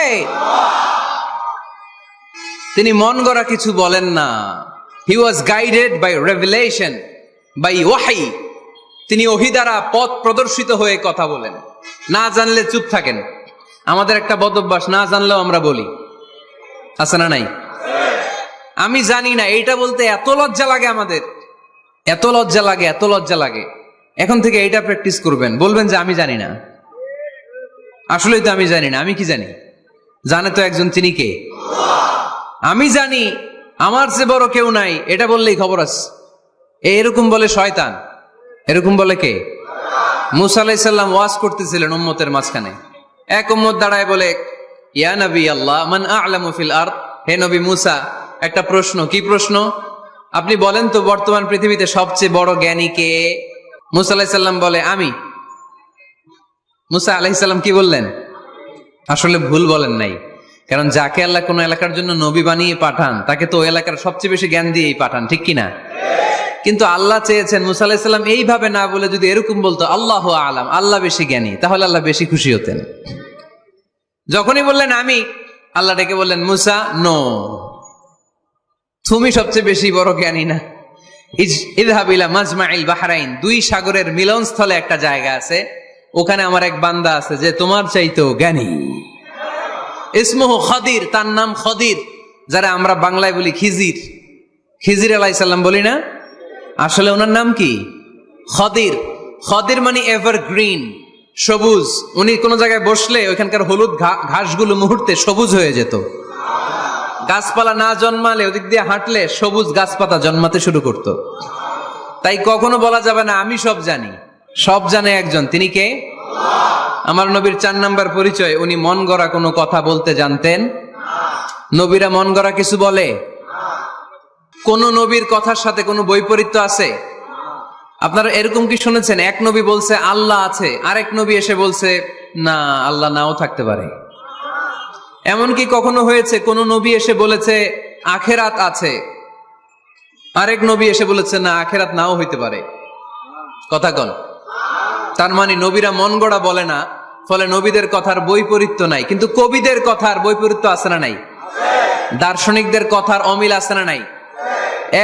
তিনি মন গড়া কিছু বলেন না। He was guided by revelation, by ওয়াহি। তিনি ওহী দ্বারা পথ প্রদর্শিত হয়ে কথা বলেন। না জানলে চুপ থাকেন। আমাদের একটা বদ অভ্যাস, না জানলেও আমরা বলি, আছে না নাই? আমি জানি না, এইটা বলতে এত লজ্জা লাগে আমাদের, এত লজ্জা লাগে, এত লজ্জা লাগে। এখন থেকে এইটা প্র্যাকটিস করবেন, বলবেন যে আমি জানি না, আসলেই তো আমি জানি না। আমি কি জানি? জানে তো একজন, তিনি কে? আমি জানি, আমার চেয়ে বড় কেউ নাই, এটা বললেই খবর আছে। এরকম বলে শয়তান, এরকম বলে কে? মুসা আলাইহিস সালাম ওয়াজ করতেছিলেন উম্মতের মাঝখানে। এক উম্মত দাঁড়ায় বলে, ইয়া নবী আল্লাহ, মান আ'লামু ফিল আরদ, হে নবী মুসা, একটা প্রশ্ন। কি প্রশ্ন? আপনি বলেন তো বর্তমান পৃথিবীতে সবচেয়ে বড় জ্ঞানী কে? মুসা আলাইহিস সালাম বলে, আমি। মুসা আলাইহিস সালাম কি বললেন? আসলে ভুল বলেন নাই, কারণ যাকে আল্লাহ কোন এলাকার জন্য নবী বানিয়ে পাঠান, তাকে তো ওই এলাকার সবচেয়ে বেশি জ্ঞান দিয়েই পাঠান, ঠিক কিনা? কিন্তু আল্লাহ চেয়েছেন মুসা আলাইহিস সালাম এইভাবে না বলে যদি এরকম বলতো, আল্লাহু আ'লাম, আল্লাহ বেশি জ্ঞানী, তাহলে আল্লাহ বেশি খুশি হতেন। যখনই বললেন আমি, আল্লাহ ডেকে বললেন, মুসা নো, তুমি সবচেয়ে বেশি বড় জ্ঞানী না। ইযহাব ইলা মাজমাইল বাহরাইন, দুই সাগরের মিলনস্থলে একটা জায়গা আছে, ওখানে আমার এক বান্দা আছে যে তোমার চাইতেও জ্ঞানী। ইসমুহু খদির, তার নাম খদির, যারা আমরা বাংলায় বলি খিজির। খিজির আলাইহিস সালাম বলি না, আসলে ওনার নাম কি? খদির। খদির মানে এভারগ্রিন, সবুজ। উনি কোন জায়গায় বসলে ওইখানকার হলুদ ঘাসগুলো মুহূর্তে সবুজ হয়ে যেত। গাছপালা না জন্মালে ওদিক দিয়ে হাঁটলে সবুজ গাছপাতা জন্মাতে শুরু করত। তাই কখনো বলা যাবে না আমি সব জানি, সব জানে একজন, তিনি কে? আমার নবীর 4 নাম্বার পরিচয়, উনি মন গড়া কোনো কথা বলতে জানতেন। নবীরা মন গড়া কিছু বলে? কোন নবীর কথার সাথে কোনো বৈপরীত্য আছে? আপনারা এরকম কি শুনেছেন, এক নবী বলছে আল্লাহ আছে, আরেক নবী এসে বলছে না, আল্লাহ নাও থাকতে পারে? এমনকি কখনো হয়েছে কোন নবী এসে বলেছে আখেরাত আছে, আরেক নবী এসে বলেছে না, আখেরাত নাও হইতে পারে? কথা কন। তার মানে নবীরা মন গড়া বলে না, ফলে নবীদের কথার বৈপরীত্য নাই। কিন্তু কবিদের কথার বৈপরীত্য আছে না নাই? দার্শনিকদের কথার অমিল আছে না নাই?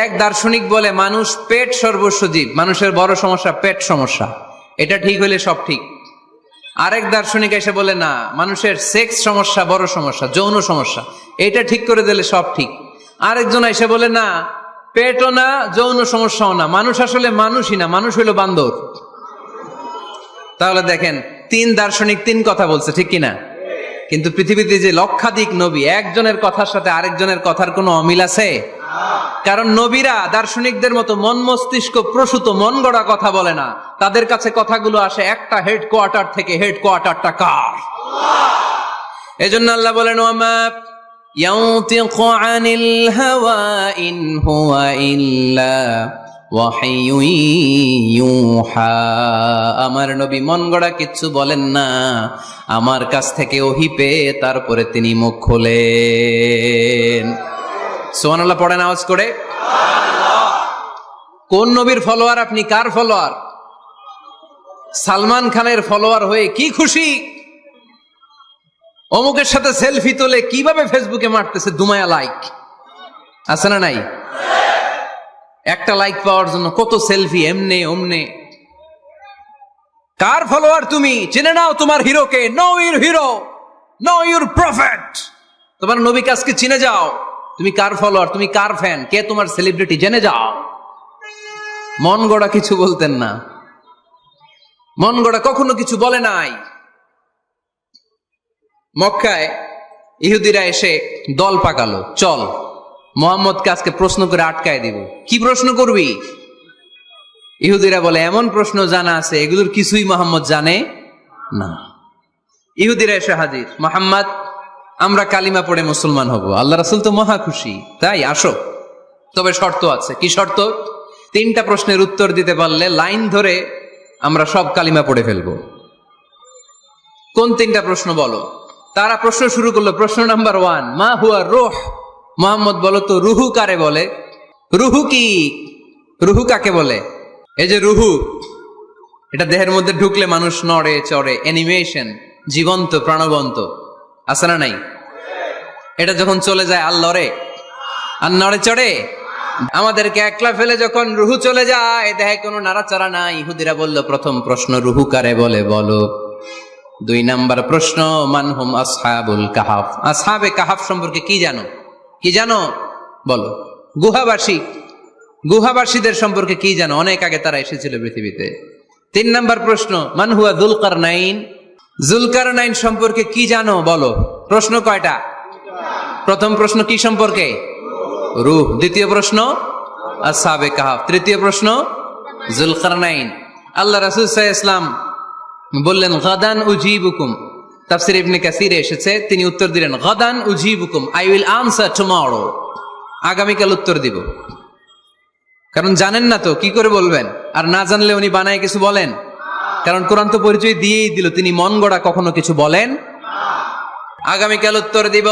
এক দার্শনিক বলে মানুষ পেট সর্বস্ব জীব, মানুষের বড় সমস্যা পেট সমস্যা, এটা ঠিক হইলে সব ঠিক। আরেক দার্শনিক এসে বলে না, মানুষের সেক্স সমস্যা বড় সমস্যা, যৌন সমস্যা, এটা ঠিক করে দিলে সব ঠিক। আরেকজন এসে বলে না, পেটও না, যৌন সমস্যাও না, মানুষ আসলে মানুষই না, মানুষ হইল বান্দর। তাহলে দেখেন, 3 দার্শনিক 3 কথা বলছে, ঠিক কিনা? কিন্তু পৃথিবীতে যে লক্ষাধিক নবী, একজনের কথার সাথে আরেকজনের কথার কোনো অমিল আছে? কারণ নবীরা দার্শনিকদের মতো মন মস্তিষ্ক প্রসূত মন গড়া কথা বলে না, তাদের কাছে কথাগুলো আসে একটা হেডকোয়ার্টার থেকে। হেডকোয়ার্টারটা কার? এজন্য আল্লাহ বলেন, ওয়ামা ইয়ানতিকু আনিল হাওয়া ইন হুয়া ইল্লা ওয়াহয়ুন ইউহা, আমার নবী মন গড়া কিচ্ছু বলেন না, আমার কাছ থেকে ওহী পেয়ে তারপরে তিনি মুখ খোলেন। সুবহানাল্লাহ পড়েন আওয়াজ করে। কোন নবীর ফলোয়ার আপনি? কার ফলোয়ার? সালমান খানের ফলোয়ার হয়ে কি খুশি, অমুকের সাথে সেলফি তোলে কিভাবে ফেসবুকে মারতেছে দুমায়া লাইক, আছে না নাই? একটা লাইক পাওয়ার জন্য কত সেলফি, এমনে ওমনে। কার ফলোয়ার তুমি? জেনে নাও তোমার হিরোকে। Know your hero, know your prophet. তোমার নবীকে আজকে চিনে যাও। তুমি কার ফলোয়ার, তুমি কার ফ্যান, কে তোমার সেলিব্রিটি, জেনে যাও। মন গড়া কিছু বলতেন না, মন গড়া কখনো কিছু বলে নাই। মক্কায় ইহুদিরা এসে দল পাকালো, চল মুহাম্মদকে আজকে প্রশ্ন করে আটকায় দিব। কি প্রশ্ন করবি? ইহুদিরা বলে, এমন প্রশ্ন জানা আছে এগুলোর কিছুই মুহাম্মদ জানে না। ইহুদিরা এসে হাজির, মুহাম্মদ আমরা কালিমা পড়ে মুসলমান হব, আল্লাহ রাসূল তো মহা খুশি, তাই আসো, তবে শর্ত আছে। কি শর্ত? 3টা প্রশ্নের উত্তর দিতে পারলে লাইন ধরে আমরা সব কালিমা পড়ে ফেলবো। কোন 3টা প্রশ্ন বলো? তারা প্রশ্ন শুরু করলো। প্রশ্ন নাম্বার 1, মা হুয়া রূহ, মুহাম্মদ বলো তো রুহু কারে বলে? রুহু কি? রুহু কাকে বলে? এই যে রুহু, এটা দেহের মধ্যে ঢুকলে মানুষ নড়ে চড়ে, অ্যানিমেশন, জীবন্ত প্রাণবন্ত, আছে না নাই? এটা যখন চলে যায় আর লড়ে আর নড়ে চড়ে। আমাদেরকে একলা ফেলে যখন রুহু চলে যায়, দেহে কোনো নাড়াচাড়া নাই। ইহুদিরা বলল, প্রথম প্রশ্ন রুহু কারে বলে বলো। 2 নাম্বার প্রশ্ন, মানহুম আসহাবুল কাহাফ, আসহাবে কাহাফ সম্পর্কে কি জানো? কি জানো বলো। গুহাবাসীদের সম্পর্কে কি জানো? অনেক আগে তারা এসেছিল পৃথিবীতে। 3 নাম্বার প্রশ্ন, মান হুয়া যুলকারনাইন, যুলকারনাইন সম্পর্কে কি জানো বলো। প্রশ্ন কয়টা? প্রথম প্রশ্ন কি সম্পর্কে? রূহ। দ্বিতীয় প্রশ্ন আসহাবে কাহাফ। তৃতীয় প্রশ্ন যুলকারনাইন। আল্লাহ রাসূল সাল্লাল্লাহু আলাইহি ওয়াসাল্লাম বললেন গাদান উজিবুকুম, তাফসীর ইবনে কাসিরে এসেছে, তিনি উত্তর দিলেন গাদান উজিবুকুম, আই উইল আনসার টুমরো, আগামীকাল উত্তর দিব। কারণ জানেন না তো কি করে বলবেন, আর না জানলে উনি বানায় কিছু বলেন? কারণ কোরআন তো পরিচয় দিয়েই দিল, তিনি মন গড়া কখনো কিছু বলেন। আগামীকাল উত্তর দিব।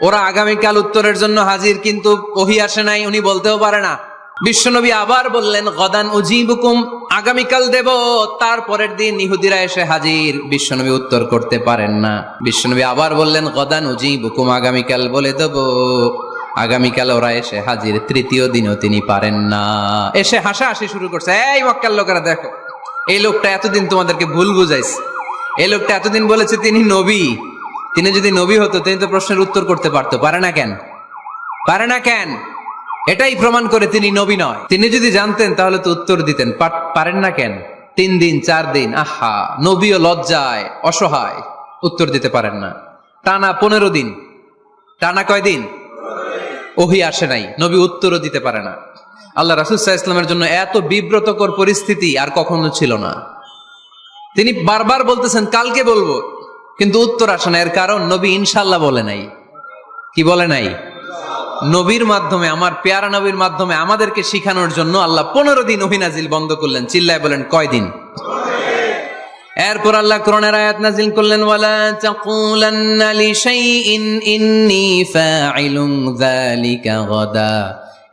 ওরা আগামীকাল উত্তরের জন্য হাজির, কিন্তু ওহী আসে নাই, উনি বলতেও পারে না। বিশ্বনবী আবার বললেন গদান উজিবুকুম, আগামীকাল দেব। তারপরের দিন ইহুদিরা এসে হাজির, বিশ্বনবী উত্তর করতে পারেন না। বিশ্বনবী আবার বললেন গদান উজিবুকুম, আগামীকাল বলে দেব। আগামীকাল ওরা এসে হাজির, তৃতীয় দিনও তিনি পারেন না। এসে হাসাহাসি শুরু করছে, এই মক্কার লোকেরা দেখো, এই লোকটা এতদিন তোমাদেরকে ভুল বুঝাইছে, এই লোকটা এতদিন বলেছে তিনি নবী। তিনি যদি নবী হতো তিনি তো প্রশ্নের উত্তর করতে পারতো, পারে না কেন? পারে না কেন? এটাই প্রমাণ করে তিনি নবী নয়। তিনি যদি জানতেন তাহলে তো উত্তর দিতেন, পারেন না কেন? 3 দিন 4 দিন, আহা, নবীও লজ্জায় অসহায়, উত্তর দিতে পারেন না। টানা 15 দিন, টানা কয়দিন ওহী আসে নাই, নবী উত্তরও দিতে পারে না। আল্লাহ রাসূল সাল্লাল্লাহু আলাইহি ওয়াসাল্লামের জন্য এত বিব্রতকর পরিস্থিতি আর কখনো ছিল না। তিনি বারবার বলতেছেন কালকে বলবো, কিন্তু উত্তর আসে না। এর কারণ নবী ইনশাআল্লাহ বলে নাই। কি বলে নাই? নবীর মাধ্যমে, আমার পেয়ারা নবীর মাধ্যমে আমাদেরকে শিখানোর জন্য আল্লাহ 15 দিন ওহী নাজিল বন্ধ করলেন। চিল্লায় বলেন কয়দিন? এরপর আল্লাহ কোরআনের আয়াত নাজিল করলেন, ওয়ালা তাকুলান্না লিশাইইন ইন্নী ফাইলুন যালিকা গাদা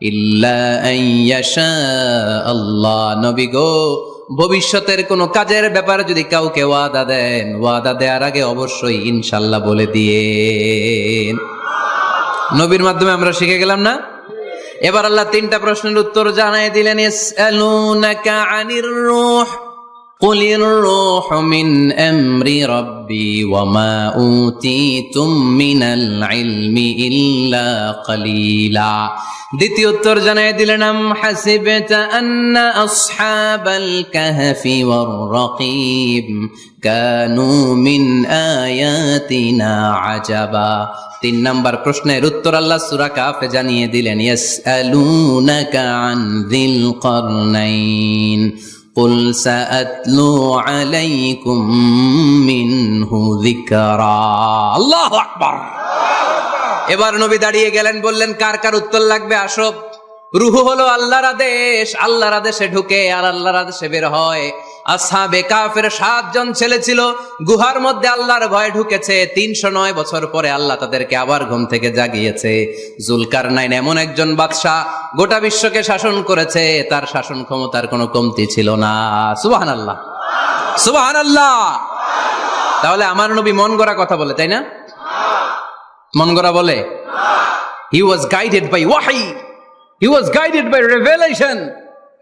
ইল্লা আন ইয়াশা আল্লাহ। নবী গো, ভবিষ্যতের কোন কাজের ব্যাপারে যদি কাউকে ওয়াদা দেন, ওয়াদা দেওয়ার আগে অবশ্যই ইনশাআল্লাহ বলে দিয়েন। নবীর মাধ্যমে আমরা শিখে গেলাম না? এবার আল্লাহ 3টা প্রশ্নের উত্তর জানাই দিলেন। ইয়াসআলুনাকা আনির রূহ কুলির রূহু মিন আমরি রাব্বি ওয়া মা উতীতুম মিনাল ইলমি ইল্লা কালিলা। দ্বিতীয় উত্তর জানাই দিলেন, আম হাসিবতা আন্না আসহাবাল কাহফি ওয়ার রাকিব কানু মিন আয়াতিনা আজাবা। 3 নাম্বার প্রশ্নের উত্তর আল্লাহ সূরা কাফে জানিয়ে দিলেন, ইয়াসআলুনাকা আন যিল কারনাইন কুল সাআতলু আলাইকুম মিনহু যিকরা। আল্লাহু আকবার। এবার নবী দাঁড়িয়ে গেলেন, বললেন কার কার উত্তর লাগবে আসো। রূহ হলো আল্লাহর আদেশ, আল্লাহর আদেশে ঢুকে আর আল্লাহর আদেশে বের হয়। আসহাবে কাফের 7 জন ছেলে ছিল, গুহার মধ্যে আল্লাহর ভয়ে ঢুকেছে। 309 বছর পরে আল্লাহ তাদেরকে আবার ঘুম থেকে জাগিয়েছে। যুলকারনাইন এমন একজন বাদশা, গোটা বিশ্বকে শাসন করেছে, তার শাসন ক্ষমতার কোনো কমতি ছিল না। সুবহানাল্লাহ, সুবহানাল্লাহ। তাহলে আমার নবী মন গড়া কথা বলে, তাই না? মন গড়া বলে? He was guided by wahi, he was guided by revelation.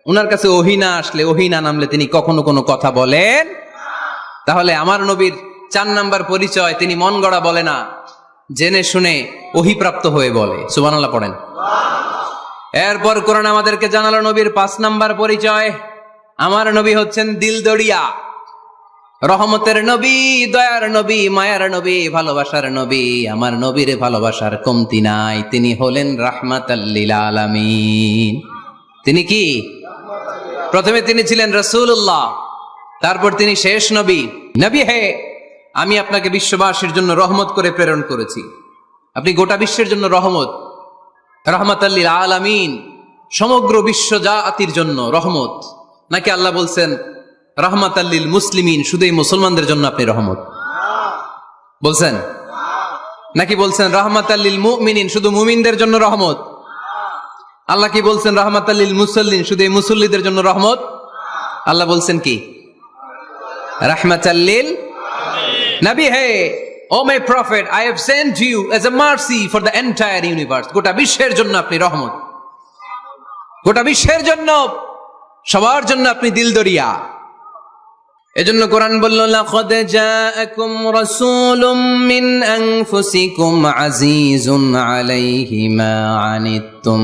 উনার কাছে ওহী না আসলে, ওহী না নামলে তিনি কখনো কোনো কথা বলেন? তাহলে আমার নবীর 4 নাম্বার পরিচয়, তিনি মন গড়া বলে না, জেনে শুনে ওহীপ্রাপ্ত হয়ে বলে। সুবহানাল্লাহ পড়েন। এরপর কোরআন আমাদেরকে জানালো নবীর 5 নাম্বার পরিচয়, আমার নবী হচ্ছেন দিলদরিয়া, রহমতের নবী, দয়ার নবী, মায়ার নবী, ভালোবাসার নবী। আমার নবীর ভালোবাসার কমতি নাই। তিনি হলেন রাহমাতাল লিল আলামিন। তিনি কি? প্রথমে তিনি ছিলেন রাসূলুল্লাহ, তারপর তিনি শেষ নবী। নবী হে, আমি আপনাকে বিশ্ববাসীর জন্য রহমত করে প্রেরণ করেছি। আপনি গোটা বিশ্বের জন্য রহমত, রাহমাতাল লিল আলামিন, সমগ্র বিশ্ব জাতির জন্য রহমত। নাকি আল্লাহ বলছেন রাহমাতাল লিল মুসলিমিন, শুধু এই মুসলমানদের জন্য আপনি রহমত বলছেন? নাকি বলছেন রাহমাতাল লিল মুমিনিন, শুধু মুমিনদের জন্য রহমত? আল্লাহ কি বলছেন রাহমাতাল লিল মুসাল্লিন, শুধু এই মুসল্লিদের জন্য রহমত? আল্লাহ বলছেন কি? রাহমাতাল লিল নবী হে, O my prophet, I have sent you as a mercy for the entire universe. গোটা বিশ্বের জন্য আপনি রহমত, গোটা বিশ্বের জন্য, সবার জন্য আপনি দিলদরিয়া। এজন্য কোরআন বলল, লাকাদ জাআকুম রাসূলুম মিন আনফুসিকুম আজিজুন আলাইহি মা আনিতুম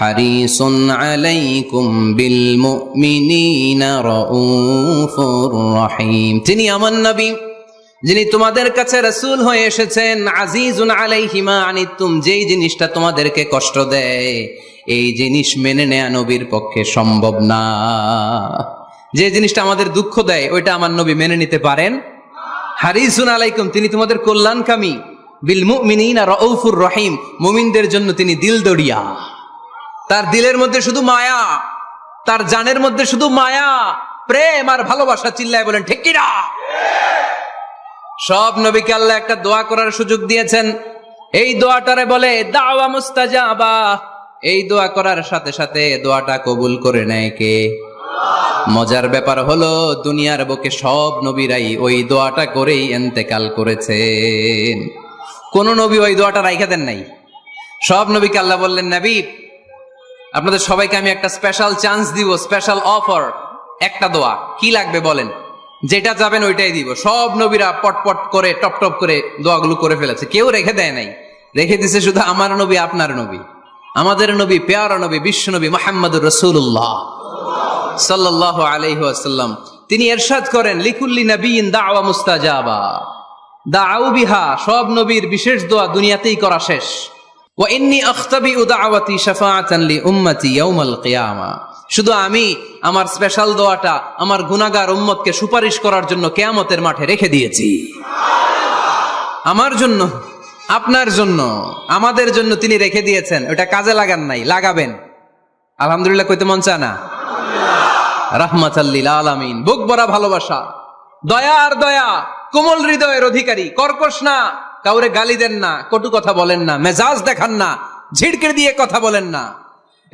হারিসুন আলাইকুম বিল মুমিনিনা রাউফুর রহিম। তিনি আমার নবী, যিনি তোমাদের কাছে রাসূল হয়ে এসেছেন। আজিজুন আলাইহি মা আনিতুম, যেই জিনিসটা তোমাদেরকে কষ্ট দেয় এই জিনিস মেনে নেয়া নবীর পক্ষে সম্ভব না। যে জিনিসটা আমাদের দুঃখ দেয় ওইটা আমার নবী মেনে নিতে পারেন। হারিসুন আলাইকুম, তিনি তোমাদের কল্যাণকামী। বিল মুমিনিনা রাউফুর রহিম, মুমিনদের জন্য তিনি দিল দরিয়া। তার দিলের মধ্যে শুধু মায়া, তার জানের মধ্যে শুধু মায়া, প্রেম আর ভালোবাসা। চিল্লায় বলেন ঠিক কি না? সব নবীকে আল্লাহ একটা দোয়া করার সুযোগ দিয়েছেন। এই দোয়াটারে বলে দাওয়া মুস্তাজাবা। এই দোয়া করার সাথে সাথে দোয়াটা কবুল করে নেয় কে? মজার ব্যাপার হলো দুনিয়ার বুকে সব নবীরাই ওই দোয়াটা করেই ইন্তেকাল করেছেন। কোন নবী ওই দোয়াটা রাইখা দেন নাই। সব নবীকে আল্লাহ বললেন, নবী আপনাদের সবাইকে আমি একটা স্পেশাল চান্স দিব, স্পেশাল অফার। একটা দোয়া, কি লাগবে বলেন, যেটা যাবেন ওইটাই দিব। সব নবীরা পটপট করে টপ টপ করে দোয়াগুলো করে ফেলেছে, কেউ রেখে দেয় নাই। রেখে দিছে শুধু আমার নবী, আপনার নবী, আমাদের নবী, পেয়ারা নবী, বিশ্ব নবী মুহাম্মদুর রাসূলুল্লাহ সাল্লাল্লাহু আলাইহি ওয়াসাল্লাম। তিনি ইরশাদ করেন, লিকুল্লি নাবিয়িন দাওয়া মুস্তাজাবা দাউ বিহা। সব নবীর বিশেষ দোয়া দুনিয়াতেই করা শেষ। ওয়া ইন্নী আখতাবিউ দাওয়াতি শাফাআতান লি উম্মতি ইয়াউমাল কিয়ামা। শুধু আমি আমার স্পেশাল দোয়াটা আমার গুনাহগার উম্মতকে সুপারিশ করার জন্য কিয়ামতের মাঠে রেখে দিয়েছি। আমার জন্য, আপনার জন্য, আমাদের জন্য তিনি রেখে দিয়েছেন। ওটা কাজে লাগান নাই, লাগাবেন। আলহামদুলিল্লাহ কইতে মন চায় না? রাহমাতাল লিল আলামিন, বুক ভরা ভালোবাসা, দয়া আর দয়া, কোমল হৃদয়ের অধিকারী, কর্কশ না, কাউরে গালি দেন না, কটু কথা বলেন না, মেজাজ দেখান না, ঝিড়কে দিয়ে কথা বলেন না।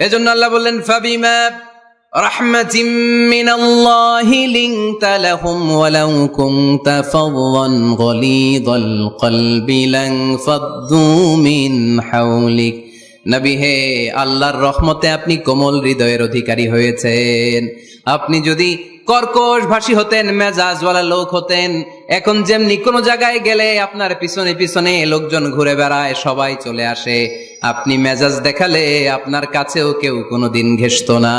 এজন্য আল্লাহ বললেন, ফাবিমা রাহমাতিম মিনাল্লাহি লিনতা লাহুম ওয়ালাউ কুনতা ফাদদান গলিযাল কলবি লানফাদ্দু মিন হাওলিক। নবী হে, আল্লাহর রহমতে আপনি কোমল হৃদয়ের অধিকারী হয়েছেন। আপনি যদি কর্কশ ভাষী হতেন, মেজাজওয়ালা লোক হতেন, এখন যেমনি কোনো জায়গায় গেলে আপনার পিছনে পিছনে লোকজন ঘুরে বেড়ায়, সবাই চলে আসে, আপনি মেজাজ দেখালে আপনার কাছেও কেউ কোনোদিন ঘেষত না।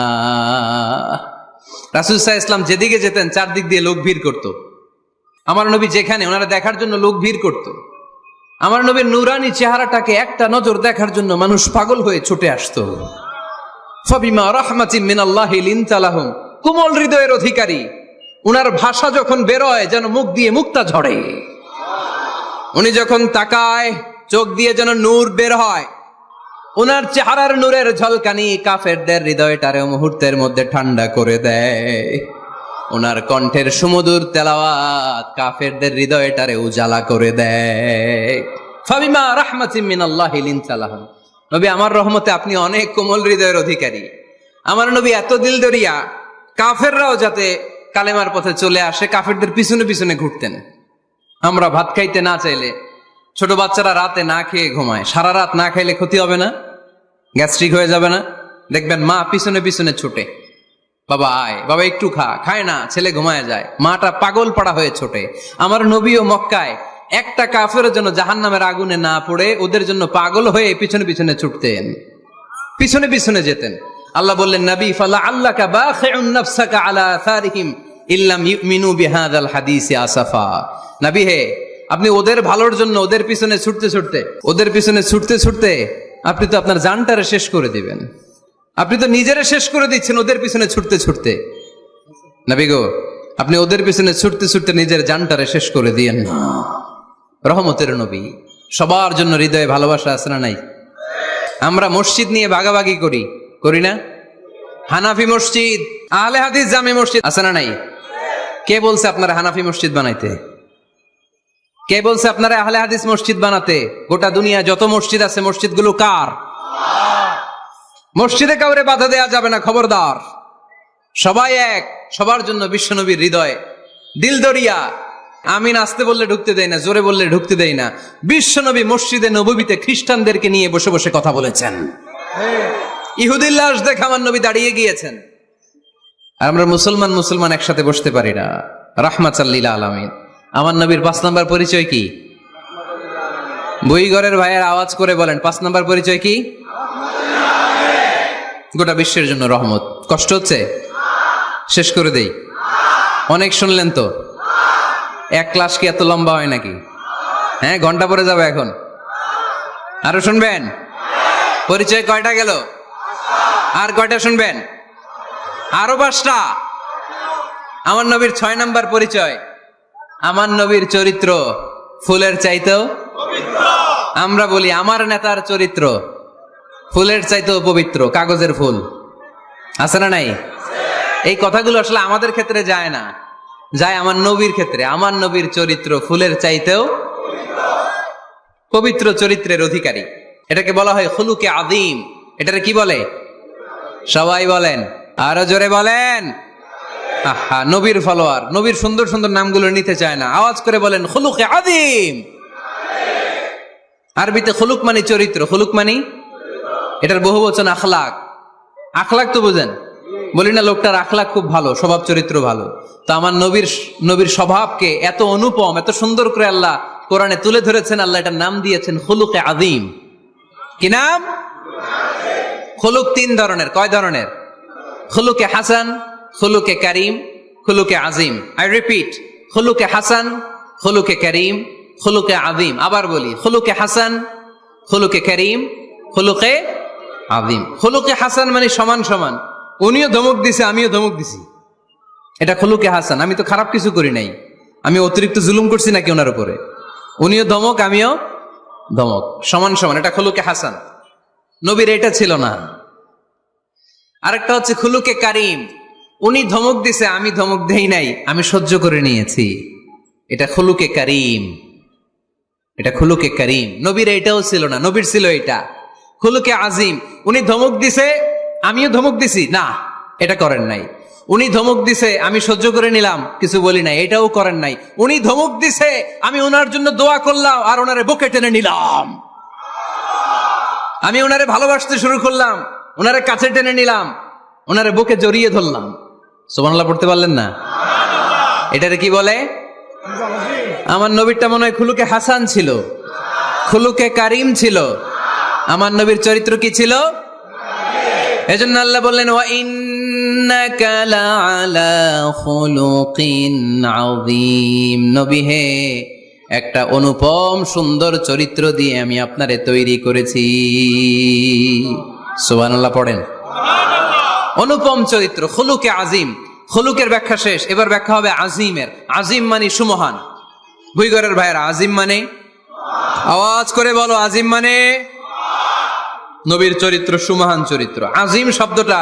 রাসূল সাল্লাল্লাহু আলাইহি ওয়াসাল্লাম যেদিকে যেতেন চারদিক দিয়ে লোক ভিড় করত। আমার নবী যেখানে, ওনারা দেখার জন্য লোক ভিড় করত। আমার নবীর নূরানী চেহারাটাকে একটা নজর দেখার জন্য মানুষ পাগল হয়ে ছুটে আসতো। ফাবিমা রাহমাতিম মিনাল্লাহি লিনতা লাহুম, কোমল হৃদয়ের অধিকারী। উনার ভাষা যখন বেরোয় যেন মুখ দিয়ে মুক্তা ঝরে। উনি যখন তাকায় চোখ দিয়ে যেন নূর বের হয়। উনার চেহারার নূরের ঝলকানি কাফেরদের হৃদয়টারে মুহূর্তের মধ্যে ঠান্ডা করে দেয়। ওনার কণ্ঠের সুমধুর তেলাওয়াত কাফেরদের হৃদয়টারে উজালা করে দেয়। ফাবিমা রাহমাতিম মিনাল্লাহি লিনতা লাহুম, নবী আমার রহমতে আপনি অনেক কোমল হৃদয়ের অধিকারী। আমার নবী এত দিল দরিয়া, কাফেররাও যাতে কালেমার পথে চলে আসে কাফেরদের পিছনে পিছনে ঘুরতেন। আমরা ভাত খাইতে না চাইলে, ছোট বাচ্চারা রাতে না খেয়ে ঘুমায়, সারা রাত না খাইলে ক্ষতি হবে না? গ্যাস্ট্রিক হয়ে যাবে না? দেখবেন মা পিছনে পিছনে ছুটে, বাবা আয়, বাবা একটু খা, খায় না, ছেলে ঘুমায় যায়, মাটা পাগল পাড়া হয়ে ছোটে। আমার নবীও মক্কায় একটা কাফেরের জন্য জাহান্নামের আগুনে না পড়ে ওদের জন্য পাগল হয়ে পিছনে পিছনে ছুটতেন, পিছনে পিছনে যেতেন। আল্লাহ বললেন, নবী ফালা আল্লাকা বাখিউন নাফসাকা আলা আসারিহিম ইল্লাম ইউমিনু বিহাযাল হাদিসি আসাফা। নবী হে, আপনি ওদের ভালোর জন্য ওদের পিছনে ছুটতে ছুটতে, ওদের পিছনে ছুটতে ছুটতে আপনি তো আপনার জানটারে শেষ করে দিবেন। আপনি তো নিজেরা শেষ করে দিচ্ছেন ওদের পিছনে ছুটতে ছুটতে। নবী গো, আপনি ওদের পিছনে ছুটতে ছুটতে নিজের জানটারে শেষ করে দিয়েন না। রহমতের নবী, সবার জন্য হৃদয়ে ভালোবাসা আছে না নাই? আমরা মসজিদ নিয়ে ভাগাভাগি করি, করি না? হানাফি মসজিদ, আহলে হাদিস জামে মসজিদ আছে না নাই? কে বলছে আপনারা হানাফি মসজিদ বানাইতে? কে বলছে আপনারা আহলে হাদিস মসজিদ বানাতে? গোটা দুনিয়া যত মসজিদ আছে মসজিদগুলো কার? মসজিদে কাউরে বাধা দেয়া যাবে না, খবরদার। সবাই এক, সবার জন্য বিশ্বনবীর হৃদয় দিল দরিয়া। আমিন আসতে বললে ঢুকতে দেয় না, জোরে বললে ঢুকতে দেয় না। বিশ্বনবী মসজিদে নববীতে খ্রিস্টানদেরকে নিয়ে বসে বসে কথা বলেছেন। ইহুদির লাশ দেখে আমার নবী দাঁড়িয়ে গিয়েছেন। আর আমরা মুসলমান একসাথে বসতে পারি না। রাহমাতাল লিল আলামিন। আমার নবীর 5 নাম্বার পরিচয় কি? বইঘরের ভাইয়ের আওয়াজ করে বলেন 5 নাম্বার পরিচয় কি? গোটা বিশ্বের জন্য রহমত। কষ্ট হচ্ছে? শেষ করে দেই। অনেক শুনলেন তো। এক ক্লাস কি এত লম্বা হয় নাকি? হ্যাঁ, ঘন্টা পরে যাবে এখন। আরো শুনবেন? পরিচয় কয়টা গেল? আর কয়টা শুনবেন? আরো 5টা। আমার নবীর 6 নাম্বার পরিচয়, আমার নবীর চরিত্র ফুলের চাইতেও পবিত্র। আমরা বলি আমার নেতার চরিত্র ফুলের চাইতেও পবিত্র। কাগজের ফুল আছে না নাই? এই কথাগুলো আসলে আমাদের ক্ষেত্রে যায় না, যায় আমার নবীর ক্ষেত্রে। আমার নবীর চরিত্র ফুলের চাইতেও পবিত্র চরিত্রের অধিকারী। এটাকে বলা হয় খুলুকে আযীম। এটারে কি বলে? সবাই বলেন, আরো জোরে বলেন। আহা, নবীর ফলোয়ার নবীর সুন্দর সুন্দর নামগুলো নিতে চায় না, আওয়াজ করে বলেন খুলুকে আযীম। আরবিতে খুলুক মানে চরিত্র, খুলুক মানে এটার বহু বচন আখলাক। আখলাক তো বুঝেন, বলি না লোকটার আখলাক খুব ভালো, স্বভাব চরিত্র ভালো। তো আমার নবীর স্বভাবকে এত অনুপম, এত সুন্দর করে আল্লাহ কোরআনে তুলে ধরেছেন। আল্লাহ এটার নাম দিয়েছেন খুলুকে আযীম। কি নাম? খুলুক 3 ধরনের। কয় ধরনের? খুলুকে হাসান, খুলুকে কারিম, খুলুকে আযীম। আই রিপিট, খুলুকে হাসান, খুলুকে কারিম, খুলুকে আযীম। আবার বলি, খুলুকে হাসান, খুলুকে কারিম, খুলুকে আযীম। খুলুকে হাসান মানে সমান সমান, উনিও ধমক দিছে আমিও ধমক দিছি, এটা খুলুকে হাসান। আমি তো খারাপ কিছু করি নাই, আমি অতিরিক্ত জুলুম করছি নাকি ওনার উপরে? উনিও ধমক আমিও ধমক, সমান সমান, এটা খুলুকে হাসান। নবীর এটা ছিল না। আরেকটা হচ্ছে খুলুকে কারিম, উনি ধমক দিছে আমি ধমক দেই নাই, আমি সহ্য করে নিয়েছি, এটা খুলুকে কারিম। এটা খুলুকে কারিম। নবীর এটাও ছিল না, নবীর ছিল এটা খুলুকে আযীম। উনি ধমক দিছে আমিও ধমক দিছি, না এটা করেন নাই। উনি ধমক দিছে আমি সহ্য করে নিলাম, কিছু বলি নাই, এটাও করেন নাই। উনি ধমক দিছে আমি ওনার জন্য দোয়া করলাম আর ওনারে বুকে টেনে নিলাম, আমি ওনারে ভালোবাসতে শুরু করলাম, ওনারে কাছে টেনে নিলাম, ওনারে বুকে জড়িয়ে ধরলাম। সুবহানাল্লাহ পড়তে পারলেন না? এটারে কি বলে? আমার নবীরটা মনে হয় খুলুকে হাসান ছিল, খুলুকে কারিম ছিল। আমার নবীর চরিত্র কি ছিল? এজন্য আল্লাহ বললেন ওয়া ইন্নাকা লাআলা খুলুকিন আযীম। নবী হে, একটা অনুপম সুন্দর চরিত্র দিয়ে আমি আপনারে তৈরি করেছি। সুবহানাল্লাহ পড়েন। অনুপম চরিত্র, খুলুকে আযীম। খুলুকের ব্যাখ্যা শেষ, এবার ব্যাখ্যা হবে আযীমের। আযীম মানে সুমহান। ভুইগরের ভাইয়েরা, আযীম মানে? আওয়াজ করে বলো, আযীম মানে? নবীর চরিত্র সুমহান চরিত্র। আযীম শব্দটা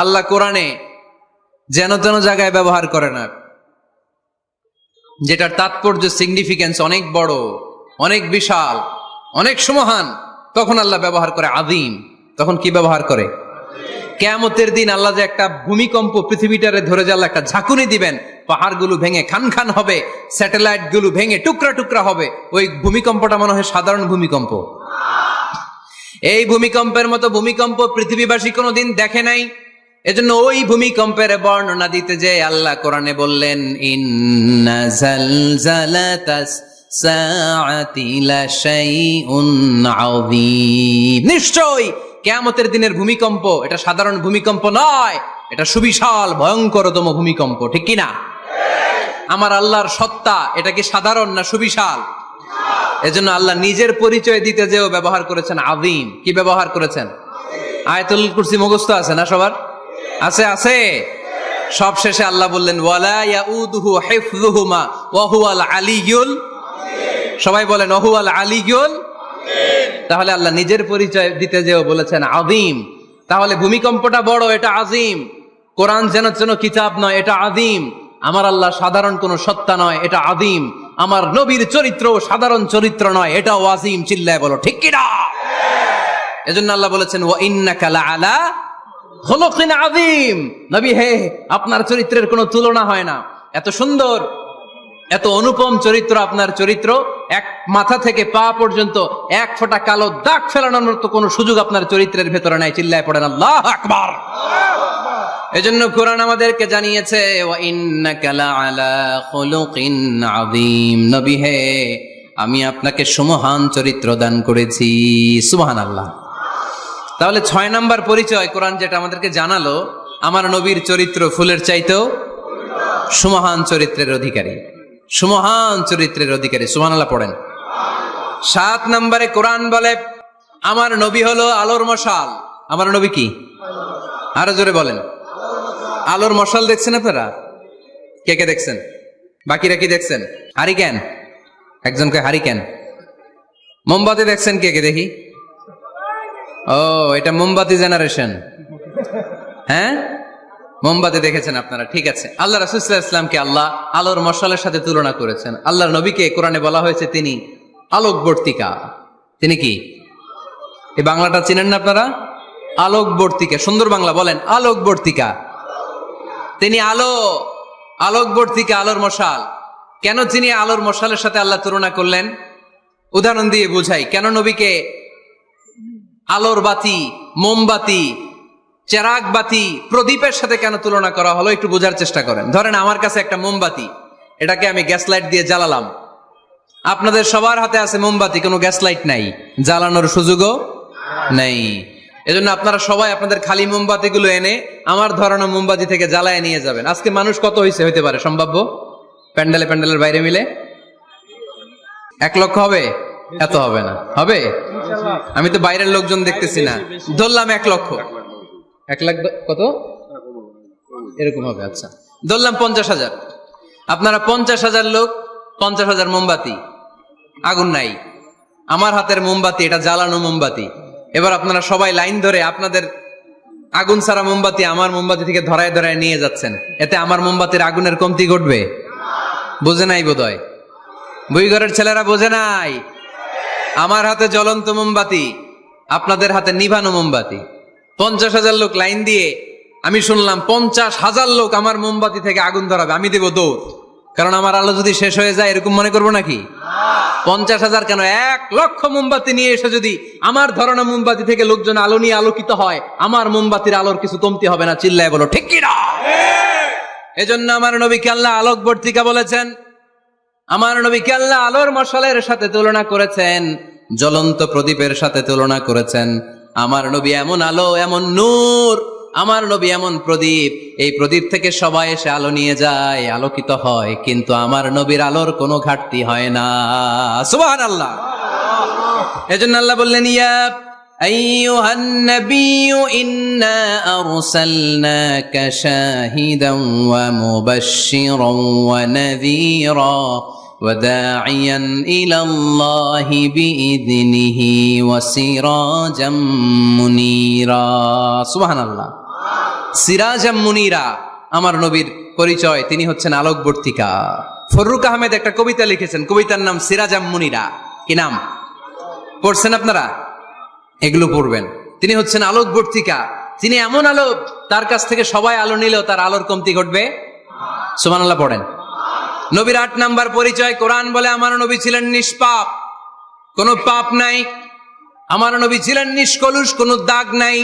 আল্লাহ কোরআনে যেন তেন জায়গায় ব্যবহার করে না, যেটার তাৎপর্য সিগনিফিকেন্স অনেক বড়, অনেক বিশাল, অনেক সুমহান, তখন আল্লাহ ব্যবহার করে আযীম। তখন কি ব্যবহার করে? কিয়ামতের দিন আল্লাহ যে একটা ভূমিকম্প পৃথিবীটারে ধরে যে আল্লাহ একটা ঝাঁকুনি দিবেন, পাহাড়গুলো ভেঙে খান খান হবে, স্যাটেলাইট গুলো ভেঙে টুকরা টুকরা হবে, ওই ভূমিকম্পটা মনে হয় সাধারণ ভূমিকম্প। এই ভূমিকম্পের মতো ভূমিকম্প পৃথিবীবাসী কোনোদিন দেখে নাই। এজন্য ওই ভূমিকম্পের বর্ণনা দিতে যে আল্লাহ কোরআনে বললেন ইন্না জালজালাতাস সাআতি লাশাইউন আযীম। নিশ্চয়ই কিয়ামতের দিনের ভূমিকম্প এটা সাধারণ ভূমিকম্প নয়, এটা সুবিশাল ভয়ঙ্করতম ভূমিকম্প। ঠিক কি না? আমার আল্লাহর সত্তা এটা কি সাধারণ না সুবিশাল? এজন্য আল্লাহ নিজের পরিচয় দিতে যেও ব্যবহার করেছেন আযীম। কি ব্যবহার করেছেন? আয়াতুল কুরসি মুখস্থ আছে না সবার? আছে আছে। সব শেষে আল্লাহ বললেন ওয়ালা ইয়াউদুহু হিফযুহুমা ওয়া হুয়াল আলিয়্যুল। সবাই বলেন ওয়া হুয়াল আলিয়্যুল। তাহলে আল্লাহ নিজের পরিচয় দিতে যেও বলেছেন আযীম। তাহলে ভূমিকম্পটা বড়, এটা আযীম। কোরআন যেন যেন কিতাব নয়, এটা আযীম। আমার আল্লাহ সাধারণ কোন সত্তা নয়, এটা আযীম। আমার নবীর চরিত্র সাধারণ চরিত্র নয়, এটাও আযীম। চিল্লায় বলো ঠিক কি না? এজন্য আল্লাহ বলেছেন ওয়া ইন্নাকা লাআলা খুলুকিন আযীম। নবী হে, আপনার চরিত্রের কোনো তুলনা হয় না। এত সুন্দর, এত অনুপম চরিত্র আপনার চরিত্র, এক মাথা থেকে পা পর্যন্ত এক ফোঁটা কালো দাগ ফেলানোর মতো কোনো সুযোগ আপনার চরিত্রের ভেতরে নাই। চিল্লায় পড়েন আল্লাহু আকবার। এজন্য কোরআন আমাদেরকে জানিয়েছে ওয়া ইন্নাকা লাআলা খুলুকিন আযীম, নবী হে আমি আপনাকে সুমহান চরিত্র দান করেছি। সুবহানাল্লাহ। তাহলে 6 নাম্বার পরিচয় কোরআন যেটা আমাদেরকে জানালো, আমার নবীর চরিত্র ফুলের চাইতেও সুমহান চরিত্রের অধিকারী, সুমহান চরিত্রের অধিকারী। সুবহানাল্লাহ পড়েন। 7 নম্বরে কোরআন বলে আমার নবী হলো আলোর মশাল। আমার নবী কি? আরো জোরে বলেন। আলোর মশাল দেখছেন আপনারা? কে কে দেখছেন? বাকিরা কি দেখছেন? হারিকেন, একজনকে হারিকেন। মোমবাতি দেখছেন কে কে? দেখি। ও, এটা মোমবাতি জেনারেশন। হ্যাঁ, মোমবাতি দেখেছেন আপনারা, ঠিক আছে। আল্লাহ রাসূল সাল্লাল্লাহু আলাইহি ওয়াসাল্লামকে আল্লাহ আলোর মশালের সাথে তুলনা করেছেন। আল্লাহর নবীকে কোরআনে বলা হয়েছে তিনি আলোকবর্তিকা। তিনি কি? এই বাংলাটা চিনেন না আপনারা? আলোকবর্তিকা, সুন্দর বাংলা বলেন, আলোকবর্তিকা। তিনি আলো, আলোকবর্তিকা, আলোর মশাল। কেন তিনি আলোর মশালের সাথে আল্লাহ তুলনা করলেন? উদাহরণ দিয়ে বুঝাই। কেন নবীকে আলোর বাতি, মোমবাতি, চেরাগ বাতি, প্রদীপের সাথে কেন তুলনা করা হলো একটু বোঝার চেষ্টা করেন। ধরেন আমার কাছে একটা মোমবাতি, এটাকে আমি গ্যাস লাইট দিয়ে জ্বালালাম। আপনাদের সবার হাতে আছে মোমবাতি, কোনো গ্যাস লাইট নাই, জ্বালানোর সুযোগও নেই। এজন্য আপনারা সবাই আপনাদের খালি মোমবাতি গুলো এনে আমার ধরানো মোমবাতি থেকে জ্বালায় নিয়ে যাবেন। আজকে মানুষ কত হইতে পারে সম্ভাব্য? প্যান্ডেলে প্যান্ডেলের বাইরে মিলে 1 লক্ষ হবে? এত হবে না, হবে? আমি তো বাইরের লোকজন দেখতেছি না, ধরলাম 1 লক্ষ। 1 লাখ কত এরকম হবে। আচ্ছা, ধরলাম 50,000। আপনারা 50,000 লোক, 50,000 মোমবাতি, আগুন নাই। আমার হাতের মোমবাতি, এটা জ্বালানো মোমবাতি। এবার আপনারা সবাই লাইন ধরে আপনাদের আগুন ছাড়া মোমবাতি আমার মোমবাতি থেকে ধরায় ধরায় নিয়ে যাচ্ছেন। এতে আমার মোমবাতির আগুনের কমতি ঘটবে? বোঝে নাই বোধহয়, বুইঘরের ছেলেরা বোঝে নাই। আমার হাতে জ্বলন্ত মোমবাতি, আপনাদের হাতে নিভানো মোমবাতি। 50,000 লোক লাইন দিয়ে, আমি শুনলাম 50,000 লোক আমার মোমবাতি থেকে আগুন ধরাবে, আমি দেব দৌড়। কারণ আমার আলো যদি শেষ হয়ে যায় এরকম মনে করবো নাকি? 50,000 কেন, 1 লক্ষ মোমবাতি নিয়ে এসে যদি আমার ধরানো মোমবাতি থেকে লোকজন আলো নিয়ে আলোকিত হয়, আমার মোমবাতির আলোর কিছু কমতি হবে না। চিল্লায় বলো ঠিক কি না? এজন্য আমার নবীকে আল্লাহ আলোকবর্তিকা বলেছেন। আমার নবীকে আল্লাহ আলোর মশালের সাথে তুলনা করেছেন, জ্বলন্ত প্রদীপের সাথে তুলনা করেছেন। আমার নবী এমন আলো, এমন নূর, আমার নবী এমন প্রদীপ, এই প্রদীপ থেকে সবাই এসে আলো নিয়ে যায়, আলোকিত হয়, কিন্তু আমার নবীর আলোর কোনো ঘাটতি হয় না। সুবহানাল্লাহ। এজন্য আল্লাহ বললেন ইয়া আইয়ুহান নাবিয়্যু ইন্না আরসালনাকা শাহিদান ওয়া মুবাশশিরান ওয়া নাযীরা وداعيا إلى الله بإذنه وسراجا منيرا سبحان الله سراجا منيرا আমার নবীর পরিচয়, তিনি হচ্ছেন আলোকবর্তিকা। ফররুক আহমেদ একটা কবিতা লিখেছেন, কবিতার নাম সিরাজাম মুনিরা। কি নাম? পড়ছেন আপনারা? এগুলো পড়বেন। তিনি হচ্ছেন আলোকবর্তিকা, তিনি এমন আলো, তার কাছ থেকে সবাই আলো নিলেও তার আলোর কমতি ঘটবে। সুবহানাল্লাহ পড়েন। নবীর 8 নাম্বার পরিচয়, কোরআন বলে আমার নবী ছিলেন নিষ্পাপ, কোনো পাপ নাই। আমার নবী ছিলেন নিষ্কলুষ, কোনো দাগ নাই।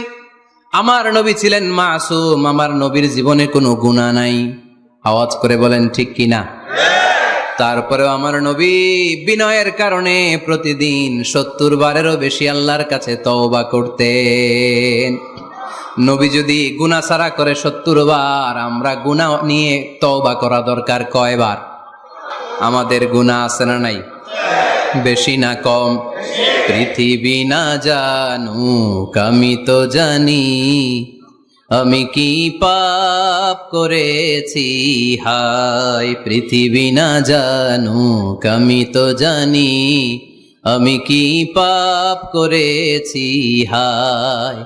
আমার নবী ছিলেন মাসুম, আমার নবীর জীবনে কোনো গুনাহ নাই। আওয়াজ করে বলেন ঠিক কি না? তারপরেও আমার নবী বিনয়ের কারণে প্রতিদিন 70 বারেরও বেশি আল্লাহর কাছে তওবা করতেন। নবী যদি গুনাহ ছাড়া করে 70 বার, আমরা গুনাহ নিয়ে তওবা করা দরকার কয়বার? আমাদের গুনাহ আছে না নাই? বেশি না কম? পৃথিবী না জানুক আমি তো জানি, আমি কি পাপ করেছি হায়। পৃথিবী না জানুক আমি তো জানি, আমি কি পাপ করেছি হায়।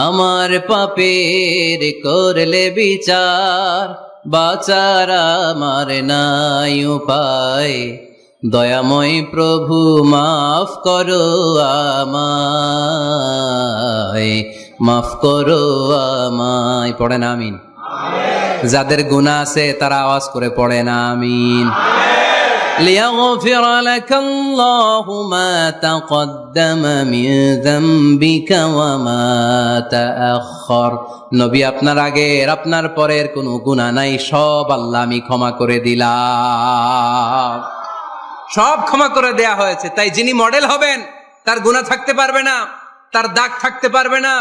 আমার পাপের করলে বিচার, বাঁচার আমার নাই উপায়। দয়াময় প্রভু মাফ করো আমায়, মাফ করো আমায়। পড়েন আমিন। যাদের গুনাহ আছে তারা আওয়াজ করে পড়েন আমিন। লিয়াগফির লাকাল্লাহু মা তাকদ্দামা মিন যামবিকা ওয়া মা তাআখার। নবী, আপনার আগের আপনার পরের কোনো গুনাহ নাই, সব আল্লাহ আমি ক্ষমা করে দিলাম। সব ক্ষমা করে দেয়া হয়েছে। তাই যিনি মডেল হবেন তার গুনাহ থাকতে পারবে না, তার দাগ থাকতে পারবে না,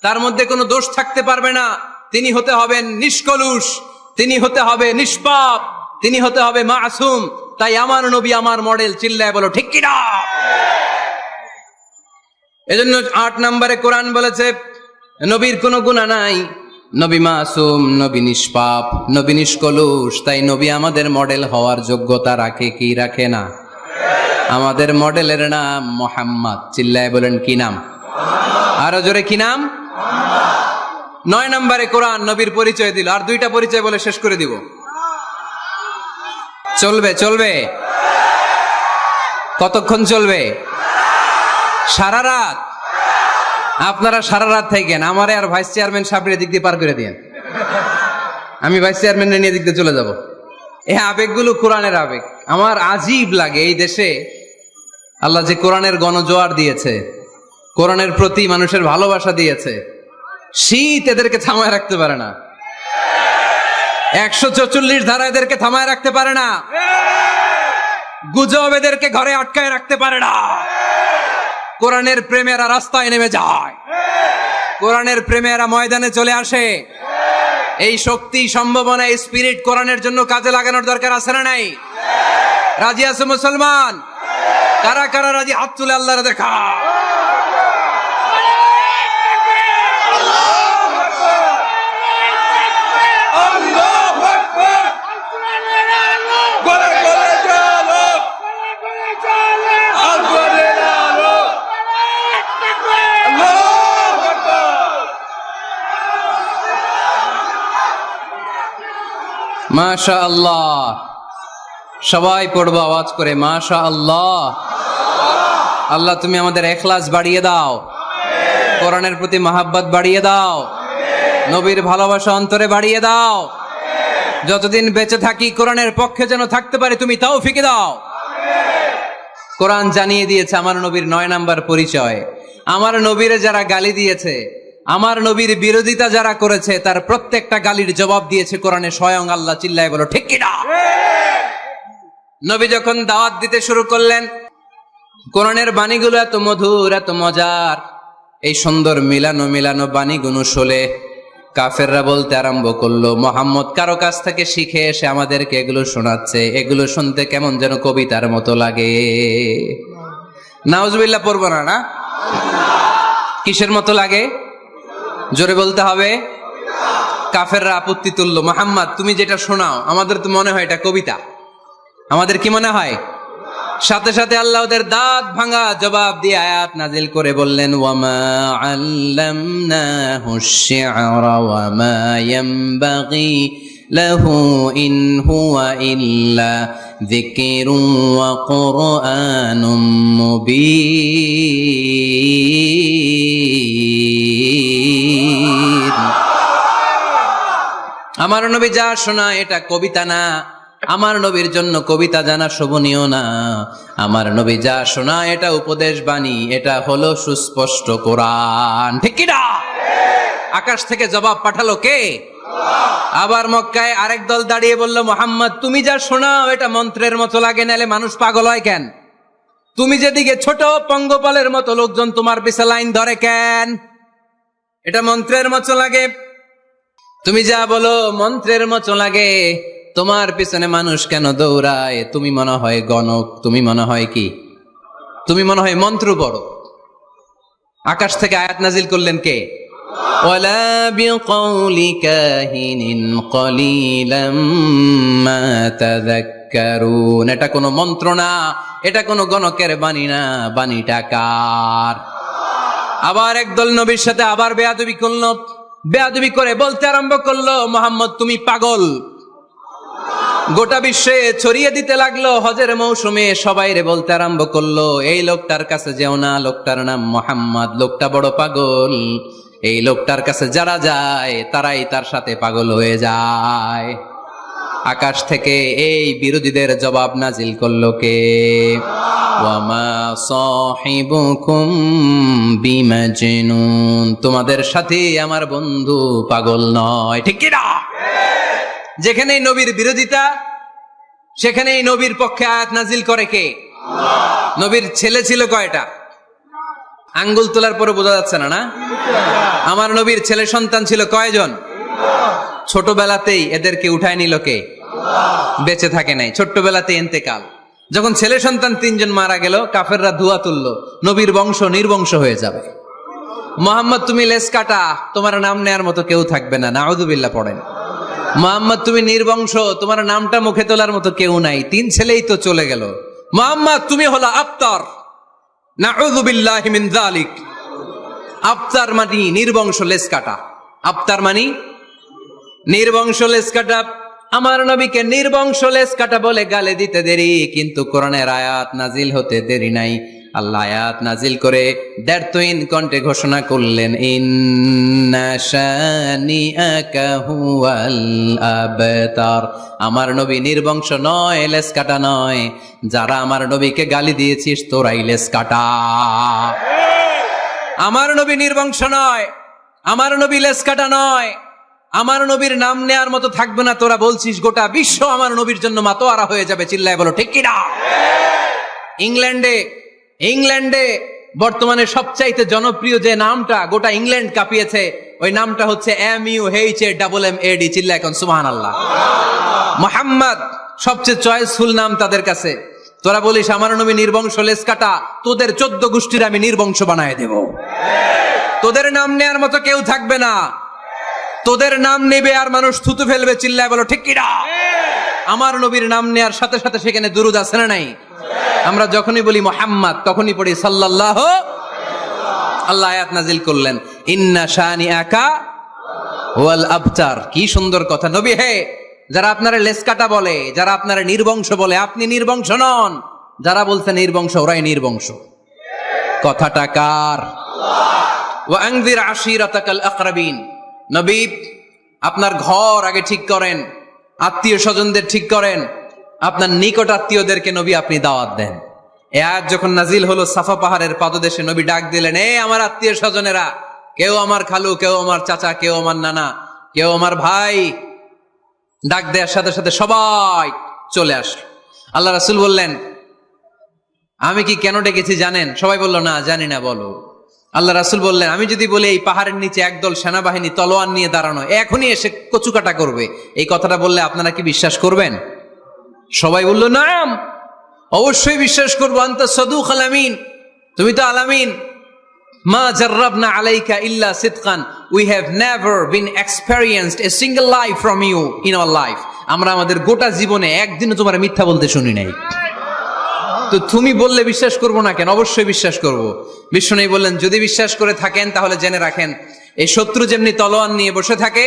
তার মধ্যে কোনো দোষ থাকতে পারবে না। তিনি হতে হবেন নিষ্কলুষ, তিনি হতে হবে নিষ্পাপ, তিনি হতে হবে মাসুম। তাই আমার নবী আমার মডেল। চিল্লায় বলো ঠিক কিনা? এজন্য 8 নম্বরে কোরআন বলেছে নবীর কোনো গুনাহ নাই, নবী মাসুম, নবী নিষ্পাপ, নবী নিষ্কলুষ। তাই নবী আমাদের মডেল হওয়ার যোগ্যতা রাখে কি রাখে না? আমাদের মডেলের নাম মুহাম্মদ। চিল্লায় বলেন কি নাম? আরো জোরে কি নাম? 9 নম্বরে কোরআন নবীর পরিচয় দিল। আর 2টা পরিচয় বলে শেষ করে দিব। চলবে চলবে? কতক্ষণ চলবে? সারা রাত? আপনারা সারা রাত থাকেন, আমারে আর ভাইস চেয়ারম্যান সাহেবের দিক দিয়ে পার করে দিয়েন। আমি ভাইস চেয়ারম্যানের নিয়ে দিক দিয়ে চলে যাব। এই আবেগগুলো কোরআনের আবেগ। আমার আজীব লাগে এই দেশে আল্লাহ যে কোরআনের গণজোয়ার দিয়েছে, কোরআনের প্রতি মানুষের ভালোবাসা দিয়েছে, শীত এদেরকে থামায় রাখতে পারে না। 144 ধারা এদেরকে থামায় রাখতে পারে না। গুজব এদেরকে ঘরে আটকায় রাখতে পারে না। কোরআনের প্রেমেরা রাস্তায় নেমে যায়, কোরআনের প্রেমেরা ময়দানে চলে আসে। এই শক্তি, সম্ভাবনা, স্পিরিট কোরআনের জন্য কাজে লাগানোর দরকার আছে না নাই? রাজি আছে মুসলমান? কারা কারা রাজি? হাত তুলে আল্লাহর দেখা। মাশাআল্লাহ। সবাই পড়বো আওয়াজ করে মাশাআল্লাহ। আল্লাহ তুমি আমাদের ইখলাস বাড়িয়ে দাও, কোরআনের প্রতি মহাব্বত বাড়িয়ে দাও, নবীর ভালোবাসা অন্তরে বাড়িয়ে দাও। যতদিন বেঁচে থাকি কোরআনের পক্ষে যেন থাকতে পারি তুমি তৌফিক দাও। কোরআন জানিয়ে দিয়েছে আমার নবীর 9 নাম্বার পরিচয়। আমার নবীরে যারা গালি দিয়েছে, আমার নবীর বিরোধিতা যারা করেছে, তার প্রত্যেকটা গালির জবাব দিয়েছে কোরআনে স্বয়ং আল্লাহ। চিল্লায় বলো ঠিক কিনা? নবী যখন দাওয়াত দিতে শুরু করলেন, কোরআনের বাণীগুলো এত মধুর, এত মজার। এই সুন্দর মিলানো মিলানো বাণীগুলো শুনে কাফেররা বলতে আরম্ভ করলো, মুহাম্মদ কারো কাছ থেকে শিখে এসে আমাদেরকে এগুলো শোনাচ্ছে, এগুলো শুনতে কেমন যেন কবিতার মতো লাগে। নাউজুবিল্লাহ পড়বো না? না, কিসের মতো লাগে? জোরে বলতে হবে। কাফেররা আপত্তি তুললো, মুহাম্মদ তুমি যেটা শোনাও আমাদের তো মনে হয় এটা কবিতা। আমাদের কি মনে হয়? সাথে সাথে আল্লাহ ওদের দাঁত ভাঙা জবাব দিয়ে আয়াত নাজিল করে বললেন, ওয়ামা আল্লামনাহু আশ-শি'রা ওয়ামা ইয়ানবাগি লাহু ইন হুয়া ইল্লা যিকরুন ওয়া কুরআনুম মুবিন। আমার নবী যা শোনায় এটা কবিতা না, আমার নবীর জন্য কবিতা জানা শোভনীয় না। আমার নবী যা শোনায় এটা উপদেশ বাণী, এটা হলো সুস্পষ্ট কোরআন। ঠিক কি না? আকাশ থেকে জবাব পাঠালো কে? আবার মক্কায় আরেক দল দাঁড়িয়ে বলল, মুহাম্মদ তুমি যা শোনাও এটা মন্ত্রের মতো লাগে, নালে মানুষ পাগল হয় কেন? তুমি যেদিকে ছোট পঙ্গপালের মতো লোকজন তোমার পিছে লাইন ধরে কেন? এটা মন্ত্রের মতো লাগে। তুমি যা বলো মন্ত্রের মতো লাগে, তোমার পিছনে মানুষ কেন দৌড়ায়? তুমি মনে হয় গণক, তুমি মনে হয় কি? তুমি মনে হয় মন্ত্র বড়। আকাশ থেকে আয়াত নাজিল করলেন কে? ওয়ালা বিকাউলি কাহিনিন কলিলাম মা তাযাক্কারুন। এটা কোনো মন্ত্র না, এটা কোনো গণকের বাণী না, বাণীটা কার? আবার একদল নবীর সাথে আবার বেয়াদবি করলো, বেয়াদবি করে বলতে আরম্ভ করলো, মুহাম্মদ তুমি পাগল। গোটা বিশ্বে ছড়িয়ে দিতে লাগলো। হজের মৌসুমে সবাই রে বলতে আরম্ভ করলো, এই লোকটার কাছে যেও না, লোকটার নাম মুহাম্মদ, লোকটা বড় পাগল। এই লোকটার কাছে যারা যায় তারাই তার সাথে পাগল হয়ে যায়। আকাশ থেকে এই বিরোধীদের জবাব নাজিল করলো কে? ওয়ামা সাহিবুকুম বিমাজনুন, তোমাদের সাথে আমার বন্ধু পাগল নয়, ঠিক কি না? যেখানেই নবীর বিরোধিতা সেখানেই নবীর পক্ষে আয়াত নাজিল করে কে? নবীর ছেলে ছিল কয়টা? আঙ্গুল তোলার পরে বোঝা যাচ্ছে না, না? আমার নবীর ছেলে সন্তান ছিল কয়জন? ছোটবেলাতেই এদেরকে উঠায় নিল কে? বেঁচে থাকে নাই, ছোট্টবেলাতে ইন্তেকাল। যখন ছেলে সন্তান 3 জন মারা গেল, কাফেররা ধোয়া তুললো, নবীর বংশ নির্বংশ হয়ে যাবে। মোহাম্মদ তুমি লেস কাটা, তোমার নাম নেয়ার মতো কেউ থাকবে না, নাউযুবিল্লাহ পড়েন। মোহাম্মদ তুমি নির্বংশ, তোমার নামটা মুখে তোলার মতো কেউ নাই, 3 ছেলেই তো চলে গেল। মোহাম্মদ তুমি হলো আবতার, নাউযুবিল্লাহি মিন যালিক। আবতার মানে নির্বংশ, লেস কাটা। আবতার মানে নির্বংশ, লেস কাটা। আমার নবীকে নির্বংশ লেস কাটা বলে গালে দিতে দেরি, কিন্তু কোরআনের আয়াত নাজিল হতে দেরি নাই। আল্লাহ আয়াত নাজিল করে দ্ব্যর্থহীন কণ্ঠে ঘোষণা করলেন, ইন্না শানিআকা হুয়াল আবতার। আমার নবী নির্বংশ নয়, লেস কাটা নয়। যারা আমার নবীকে গালি দিয়েছিস তোরাই লেস কাটা। আমার নবী নির্বংশ নয়, আমার নবী লেস কাটা নয়, আমার নবীর নাম নেয়ার মতো থাকবে না। তোরা বলছিস গোটা বিশ্ব আমার নবীর জন্য মাতোয়ারা হয়ে যাবে, চিল্লায় বলো ঠিক কিনা? ইংল্যান্ডে বর্তমানে সবচাইতে জনপ্রিয় যে নামটা গোটা ইংল্যান্ড কাঁপিয়েছে, ওই নামটা হচ্ছে MUHAMMAD। চিল্লা এখন সুবহানাল্লাহ। মুহাম্মদ সবচেয়ে চয়েসফুল নাম তাদের কাছে। তোরা বলিস আমার নবী নির্বংশ, লেস কাটা, তোদের 14 গোষ্ঠীর আমি নির্বংশ বানায় দেব। তোদের নাম নেয়ার মতো কেউ থাকবে না, তোদের নাম নেবে আর মানুষ থুতু ফেলবে, চিল্লায় বলো ঠিক কিনা? আমার নবীর নাম নেয়ার সাথে সাথে সেখানে দুরূদ আছে না নাই? আমরা যখনই বলি মুহাম্মদ তখনই পড়ি সাল্লাল্লাহু। আল্লাহ আয়াত নাজিল করলেন, ইন্না শানিআকা ওয়াল আবতার। কি সুন্দর কথা। নবী হে, যারা আপনারা লেস কাটা বলে, যারা আপনারা নির্বংশ বলে, আপনি নির্বংশ নন। যারা বলছে নির্বংশ, ওরাই নির্বংশ। কথাটা কার? ওয়া আনজির আশিরাতাকাল আকরাবিন। নবী আপনার ঘর আগে ঠিক করেন, আত্মীয় স্বজনদের ঠিক করেন, আপনার নিকট আত্মীয়দেরকে নবী আপনি দাওয়াত দেন। এ আয়াত যখন নাজিল হলো, সাফা পাহাড়ের পাদদেশে নবী ডাক দিলেন, এ আমার আত্মীয় স্বজনেরা, কেউ আমার খালু, কেউ আমার চাচা, কেউ আমার নানা, কেউ আমার ভাই। ডাক দেওয়ার সাথে সাথে সবাই চলে আসলো। আল্লাহ রাসূল বললেন, আমি কি কেন ডেকেছি জানেন? সবাই বলল, না জানি না, বলো। আল্লাহ রাসূল বললেন, আমি যদি বলি এই পাহাড়ের নিচে একদল সেনাবাহিনী তলোয়ার নিয়ে দাঁড়ানো, এখনই এসে কচুকাটা করবে, এই কথাটা বললে আপনারা কি বিশ্বাস করবেন? সবাই বলল, নাম, অবশ্যই বিশ্বাস করবো। আনতা সাদুকুল আমিন, তুমি তো আলামিন। মা জাররাবনা আলাইকা ইল্লা সিদকান, we have never been experienced a single life from you in our life. আমরা আমাদের গোটা জীবনে একদিনও তোমার মিথ্যা বলতে শুনি নাই। তো তুমি বললে বিশ্বাস করবো না কেন? অবশ্যই বিশ্বাস করব। বিষ্ণু বললেন, যদি বিশ্বাস করে থাকেন তাহলে জেনে রাখেন, এই শত্রু যেমনি তলোয়ার নিয়ে বসে থাকে,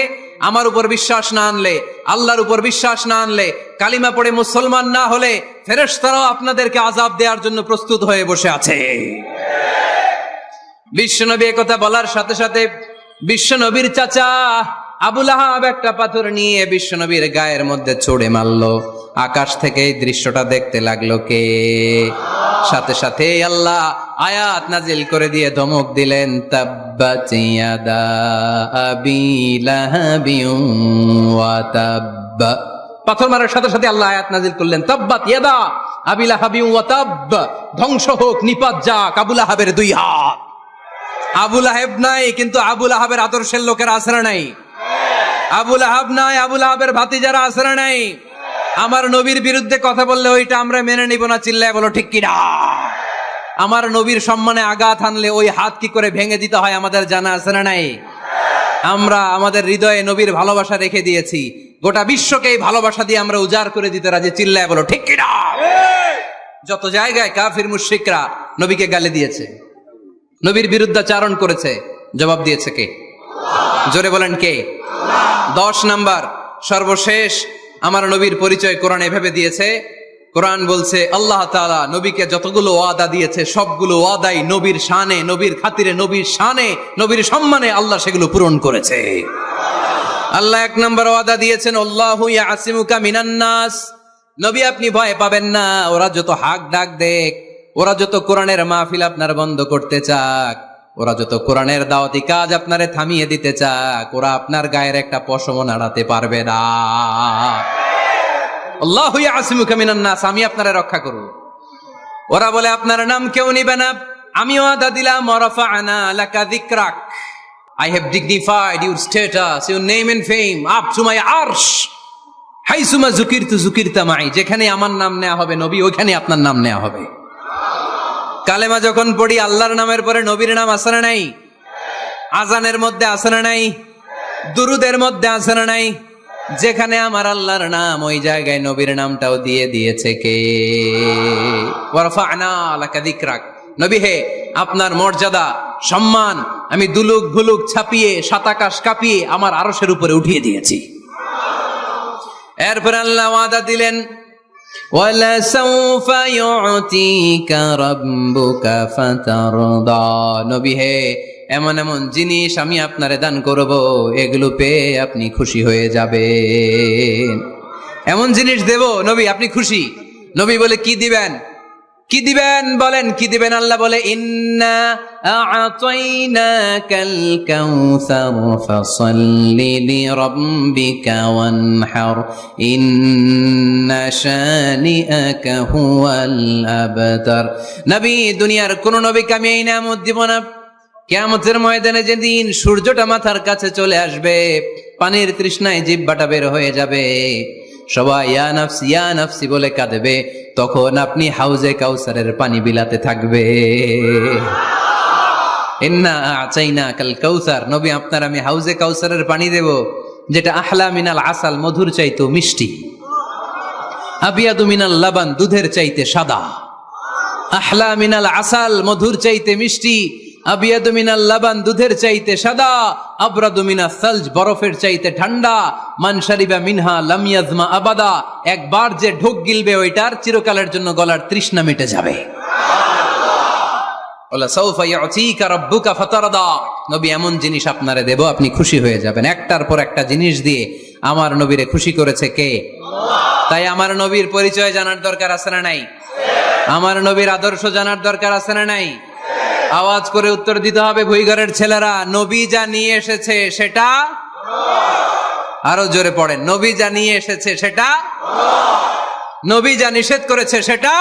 আমার উপর বিশ্বাস না আনলে, আল্লাহর উপর বিশ্বাস না আনলে, কালিমা পড়ে মুসলমান না হলে ফেরেশতারাও আপনাদেরকে আযাব দেওয়ার জন্য প্রস্তুত হয়ে বসে আছে। বিশ্বনবী একথা বলার সাথে সাথে বিশ্বনবীর চাচা আবু লাহাব একটা পাথর নিয়ে বিশ্বনবীর গায়ের মধ্যে ছুঁড়ে মারলো। আকাশ থেকে এই দৃশ্যটা দেখতে লাগলো কে? সাথে সাথে আল্লাহ আয়াত নাজিল করে দিয়ে ধমক দিলেন, তাব্বাত ইয়াদা আবি লাহাবিন ওয়া তাব্ব। পাথর মারার সাথে সাথে আল্লাহ আয়াত নাজিল করলেন, তাব্বাত ইয়াদা আবি লাহাবিন ওয়া তাব্ব। ধ্বংস হোক, নিপাত যাক আবু লাহাবের 2 হাত। আবু লাহাব নাই, কিন্তু আবু লাহাবের আদর্শের লোকেরা আছে না নাই? আবু লাহাব নাই, আবু লাহাবের ভাতিজারা আছে না নাই? আমার নবীর বিরুদ্ধে কথা বললে ওইটা আমরা মেনে নিব না, চিল্লায় বলো ঠিক কিনা? আমার নবীর সম্মানে আঘাত আনলে ওই হাত কি করে ভেঙে দিতে হয় আমাদের জানা আছে না নাই? আমরা আমাদের হৃদয়ে নবীর ভালোবাসা রেখে দিয়েছি, গোটা বিশ্বকে এই ভালোবাসা দিয়ে আমরা উজাড় করে দিতে রাজি, চিল্লায় বলো ঠিক কিনা? যত জায়গায় কাফির মুশরিকরা নবীকে গালি দিয়েছে, নবীর বিরুদ্ধাচারণ করেছে, জবাব দিয়েছে কে? জোরে বলেন কে? 10 নাম্বার সর্বশেষ আমার নবীর পরিচয় কোরআন এভাবে দিয়েছে। কোরআন বলছে আল্লাহ তাআলা নবীকে যতগুলো ওয়াদা দিয়েছে সবগুলো ওয়াদাই নবীর শানে, নবীর খাতিরে, নবীর শানে, নবীর সম্মানে আল্লাহ সেগুলো পূরণ করেছে। আল্লাহ এক নম্বর ওয়াদা দিয়েছেন, আল্লাহু ইয়াসিমুকা মিনান নাস। নবী আপনি ভয় পাবেন না, ওরা যত হাক ডাক দেখ, ওরা যত কোরআনের মাহফিল আপনার বন্ধ করতে চাক, ওরা যত কোরআনের দাওয়াতি কাজ আপনারে থামিয়ে দিতে চাক, ওরা আপনার গায়ের একটা পশম নাড়াতে পারবে না। আল্লাহু ইয়াসিমুকা মিনান নাস, আমি আপনারে রক্ষা করব। ওরা বলে আপনার নাম কেউ নিবে না, আমি ওয়াদা দিলাম, ওয়ারাফা'না লাকা যিকরাক, I have dignified your status, your name and fame up to my arsh. হাইসুমা যুকিরতু যুকিরতা মাই, যেখানে আমার নাম নেওয়া হবে নবী, ওইখানে আপনার নাম নেওয়া হবে। কালেমা যখন পড়ি আল্লাহর নামের পরে নবীর নাম আছে না নাই? আজানের মধ্যে আছে না নাই? দুরুদের মধ্যে আছে না নাই? যেখানে আমার আল্লাহর নাম, ওই জায়গায় নবীর নামটাও দিয়ে দিয়েছে কে? ওয়ারফা'না লাকা যিকরাক, নবী হে আপনার মর্যাদা সম্মান আমি দুলুক ভুলুক ছাপিয়ে সাতাকাশ কাঁপিয়ে আমার আরশের উপরে উঠিয়ে দিয়েছি। এরপর আল্লাহ ওয়াদা দিলেন, ওয়ালা সাউফা ইউতিকা রাব্বুকা ফাতারদা, নবী হে এমন এমন জিনিস আমি আপনারে দান করব, এগুলো পেয়ে আপনি খুশি হয়ে যাবেন। এমন জিনিস দেব নবী আপনি খুশি। নবী বলে কি দিবেন? কি দিবেন বলেন, কি দিবেন? আল্লাহ বলে, ইন্না আ'তাইনাকাল কাউসার ফাসাল্লি লিরাব্বিকা ওয়ানহার ইন্না শানিআকা হুয়াল আবতার। নবী দুনিয়ার কোন নবীকে আমি এই নিয়ামত দিব না। কিয়ামতের ময়দানে যেদিন সূর্যটা মাথার কাছে চলে আসবে, পানির তৃষ্ণায় জিহ্বাটা বের হয়ে যাবে, সবাই ইয়া নাফসি ইয়া নাফসি বলে কাঁদবে, তখন আপনি হাউজে কাউসারের পানি বিলাতে থাকবে। ইন্না আ'তাইনাকাল কাউসার, নবী আপনার আমি হাউজে কাউসারের পানি দেব, যেটা আহলা মিনাল আসাল, মধুর চাইতে মিষ্টি, আবিয়াদু মিনাল লাবান, দুধের চাইতে সাদা। আহলা মিনাল আসাল, মধুর চাইতে মিষ্টি, আবিয়াদু মিনাল লাবান, দুধের চাইতে সাদা, আবরাদু মিনাস সালজ, বরফের চাইতে ঠান্ডা, মান শারিবা মিনহা লাম ইয়াজমা আবাদা, একবার যে ঢোক গিলবে ওইটার চিরকালের জন্য গলার তৃষ্ণা মিটে যাবে। ওয়ালা সাউফা ইউতিকা রাব্বুকা ফাতারদা, নবী এমন জিনিস আপনারে দেব আপনি খুশি হয়ে যাবেন। একটার পর একটা জিনিস দিয়ে আমার নবীরে খুশি করেছে কে? আল্লাহ। তাই আমার নবীর পরিচয় জানার দরকার আছে না নাই? আমার নবীর আদর্শ জানার দরকার আছে না নাই? আওয়াজ করে উত্তর দিতে হবে ভুইঘরের ছেলেরা, নবী যা নিয়ে এসেছে সেটা, আরো জোরে পড়েন, নবী যা নিয়ে এসেছে সেটা, নবী যা নিষেধ করেছে সেটা,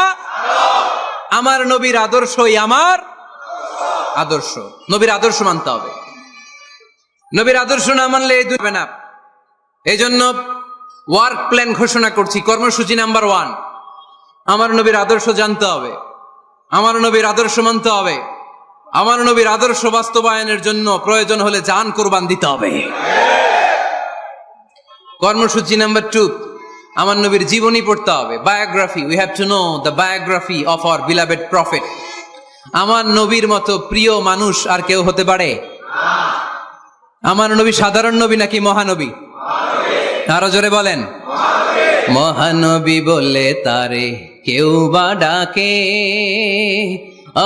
আমার নবীর আদর্শই আমার আদর্শ। নবীর আদর্শ মানতে হবে। নবীর আদর্শ না মানলে এই দুই না। এই জন্য ওয়ার্ক প্ল্যান ঘোষণা করছি, কর্মসূচি নাম্বার 1, আমার নবীর আদর্শ জানতে হবে, আমার নবীর আদর্শ মানতে হবে, আমার নবীর আদর্শ বাস্তবায়নের জন্য প্রয়োজন হলে জান কোরবান দিতে হবে। কর্মসূচি নাম্বার 2, আমার নবীর জীবনী পড়তে হবে, biography. We have to know the biography of our beloved prophet. আমার নবীর মতো প্রিয় মানুষ আর কেউ হতে পারে? আমার নবী সাধারণ নবী নাকি মহানবী? আরো জোরে বলেন, মহানবী বলে তারে কেউ বা ডাকে,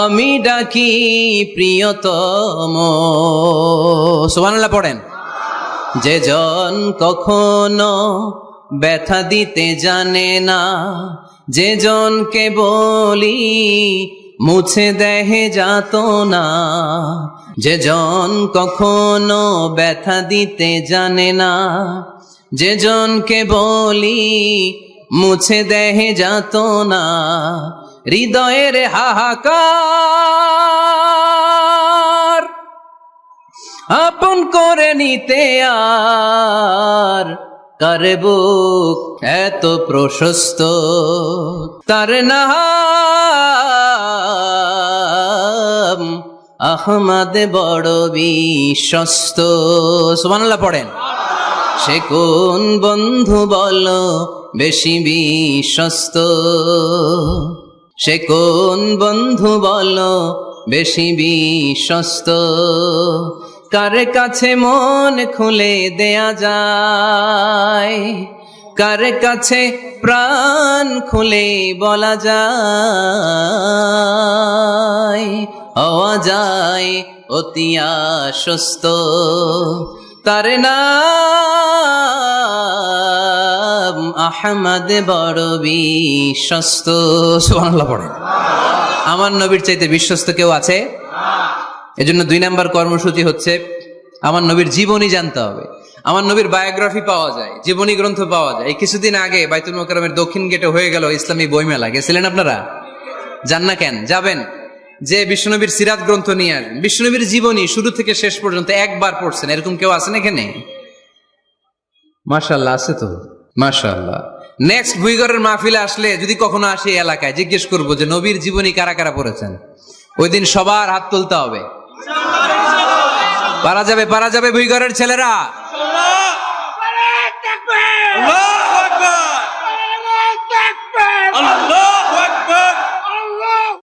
আমি ডাকি প্রিয়তম। সুবহানাল্লাহ পড়েন। যে জন কখনো ব্যথা দিতে জানে না, যে জনকে বলি মুছে দেহে যাত না, যে জন কখনো ব্যথা দিতে জানে না, যে জনকে বলি মুছে দেহে যাত না, হৃদয়ের হাহাকার আপন করে নিতে আর কারে বুক এত প্রশস্ত, তার নাম আহমদ বড় বিশ্বস্ত। সুবহানাল্লাহ পড়েন। সে কোন বন্ধু বলো বেশি বিশ্বস্ত, সে কোন বন্ধু বলো বেশি বিশ্বস্ত, কার কাছে মন খুলে দেয়া যায়, কার কাছে প্রাণ খুলে বলা যায়, হওয়া যায় অতি আশ্বস্ত, তার নাম আহমদ বড় বিশ্বস্ত। সুবহানাল্লাহ পড়ে। আমার নবীর চাইতে বিশ্বস্ত কেউ আছে? এজন্য 2 নাম্বার কর্মসূচি হচ্ছে আমার নবীর জীবনী জানতে হবে। আমার নবীর বায়োগ্রাফি পাওয়া যায়, জীবনী গ্রন্থ পাওয়া যায়। এই কিছুদিন আগে বাইতুল মোকাররমের দক্ষিণ গেটে হয়ে গেল ইসলামী বইমেলা, গেছিলেন আপনারা? যান না কেন? যাবেন, যে বিশ্বনবীর সিরাত গ্রন্থ নিয়ে আসবেন। বিশ্বনবীর জীবনী শুরু থেকে শেষ পর্যন্ত একবার পড়ছেন এরকম কেউ আছেন এখানে? মাশাআল্লাহ, আছে তো, মাশাআল্লাহ। নেক্সট ভুইগড়ের মাহফিলে আসলে যদি কখনো আসে এই এলাকায়, জিজ্ঞেস করবো যে নবীর জীবনী কারা কারা পড়েছেন। ওই দিন সবার হাত তুলতে হবে। পারা যাবে, পারা যাবে ভুইগড়ের ছেলেরা।